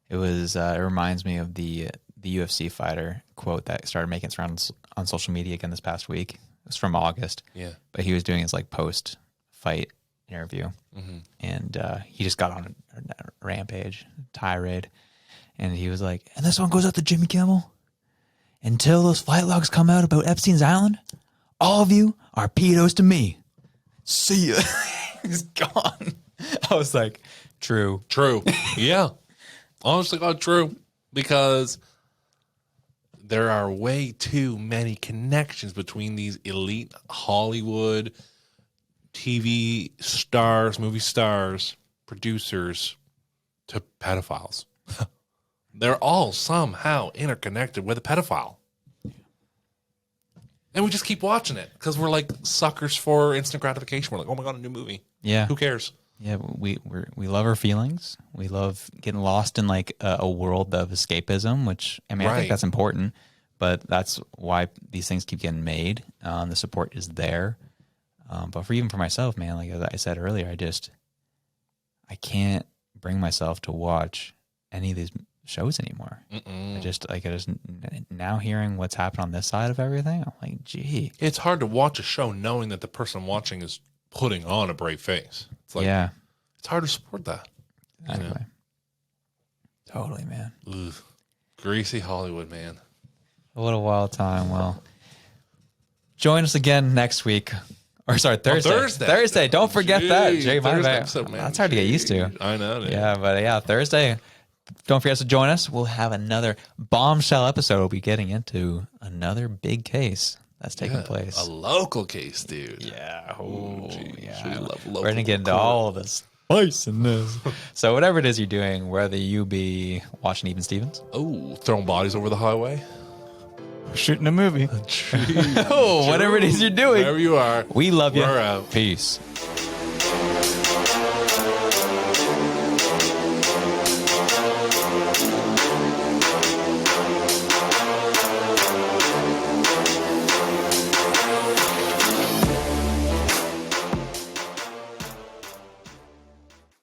[SPEAKER 2] It was, it reminds me of the UFC fighter quote that started making its rounds on social media again this past week. It was from August. Yeah. But he was doing his post-fight interview. Mm-hmm. And he just got on a rampage, tirade. And he was like, and this one goes out to Jimmy Kimmel. Until those flight logs come out about Epstein's Island, all of you are pedos to me. See ya. He's gone. I was like, true.
[SPEAKER 3] Yeah. Honestly, true. Because there are way too many connections between these elite Hollywood TV stars, movie stars, producers to pedophiles. They're all somehow interconnected with a pedophile. And we just keep watching it because we're like suckers for instant gratification. We're like, oh my God, a new movie.
[SPEAKER 2] Yeah.
[SPEAKER 3] Who cares?
[SPEAKER 2] Yeah, we love our feelings. We love getting lost in like a world of escapism, which I mean, I think that's important, but that's why these things keep getting made. The support is there. But even for myself, man, like as I said earlier, I can't bring myself to watch any of these shows anymore. I just now hearing what's happened on this side of everything, I'm like, gee.
[SPEAKER 3] It's hard to watch a show knowing that the person watching is putting on a brave face. It's like, it's hard to support that.
[SPEAKER 2] Anyway. Totally, man.
[SPEAKER 3] Ugh. Greasy Hollywood, man.
[SPEAKER 2] What a wild time. Well, join us again next week. Or sorry, Thursday. Thursday. Don't forget that. Jay, my bad. That's hard to get used to.
[SPEAKER 3] I know. Dude.
[SPEAKER 2] Yeah, but yeah, Thursday. Don't forget to join us. We'll have another bombshell episode. We'll be getting into another big case that's taking place.
[SPEAKER 3] A local case, dude.
[SPEAKER 2] Yeah.
[SPEAKER 3] We love local.
[SPEAKER 2] We're going to get into all the spice in this. So whatever it is you're doing, whether you be watching Even Stevens.
[SPEAKER 3] Oh, throwing bodies over the highway.
[SPEAKER 4] Shooting a movie.
[SPEAKER 2] Whatever it is you're doing.
[SPEAKER 3] Wherever you are.
[SPEAKER 2] We love you.
[SPEAKER 3] We're out.
[SPEAKER 2] Peace.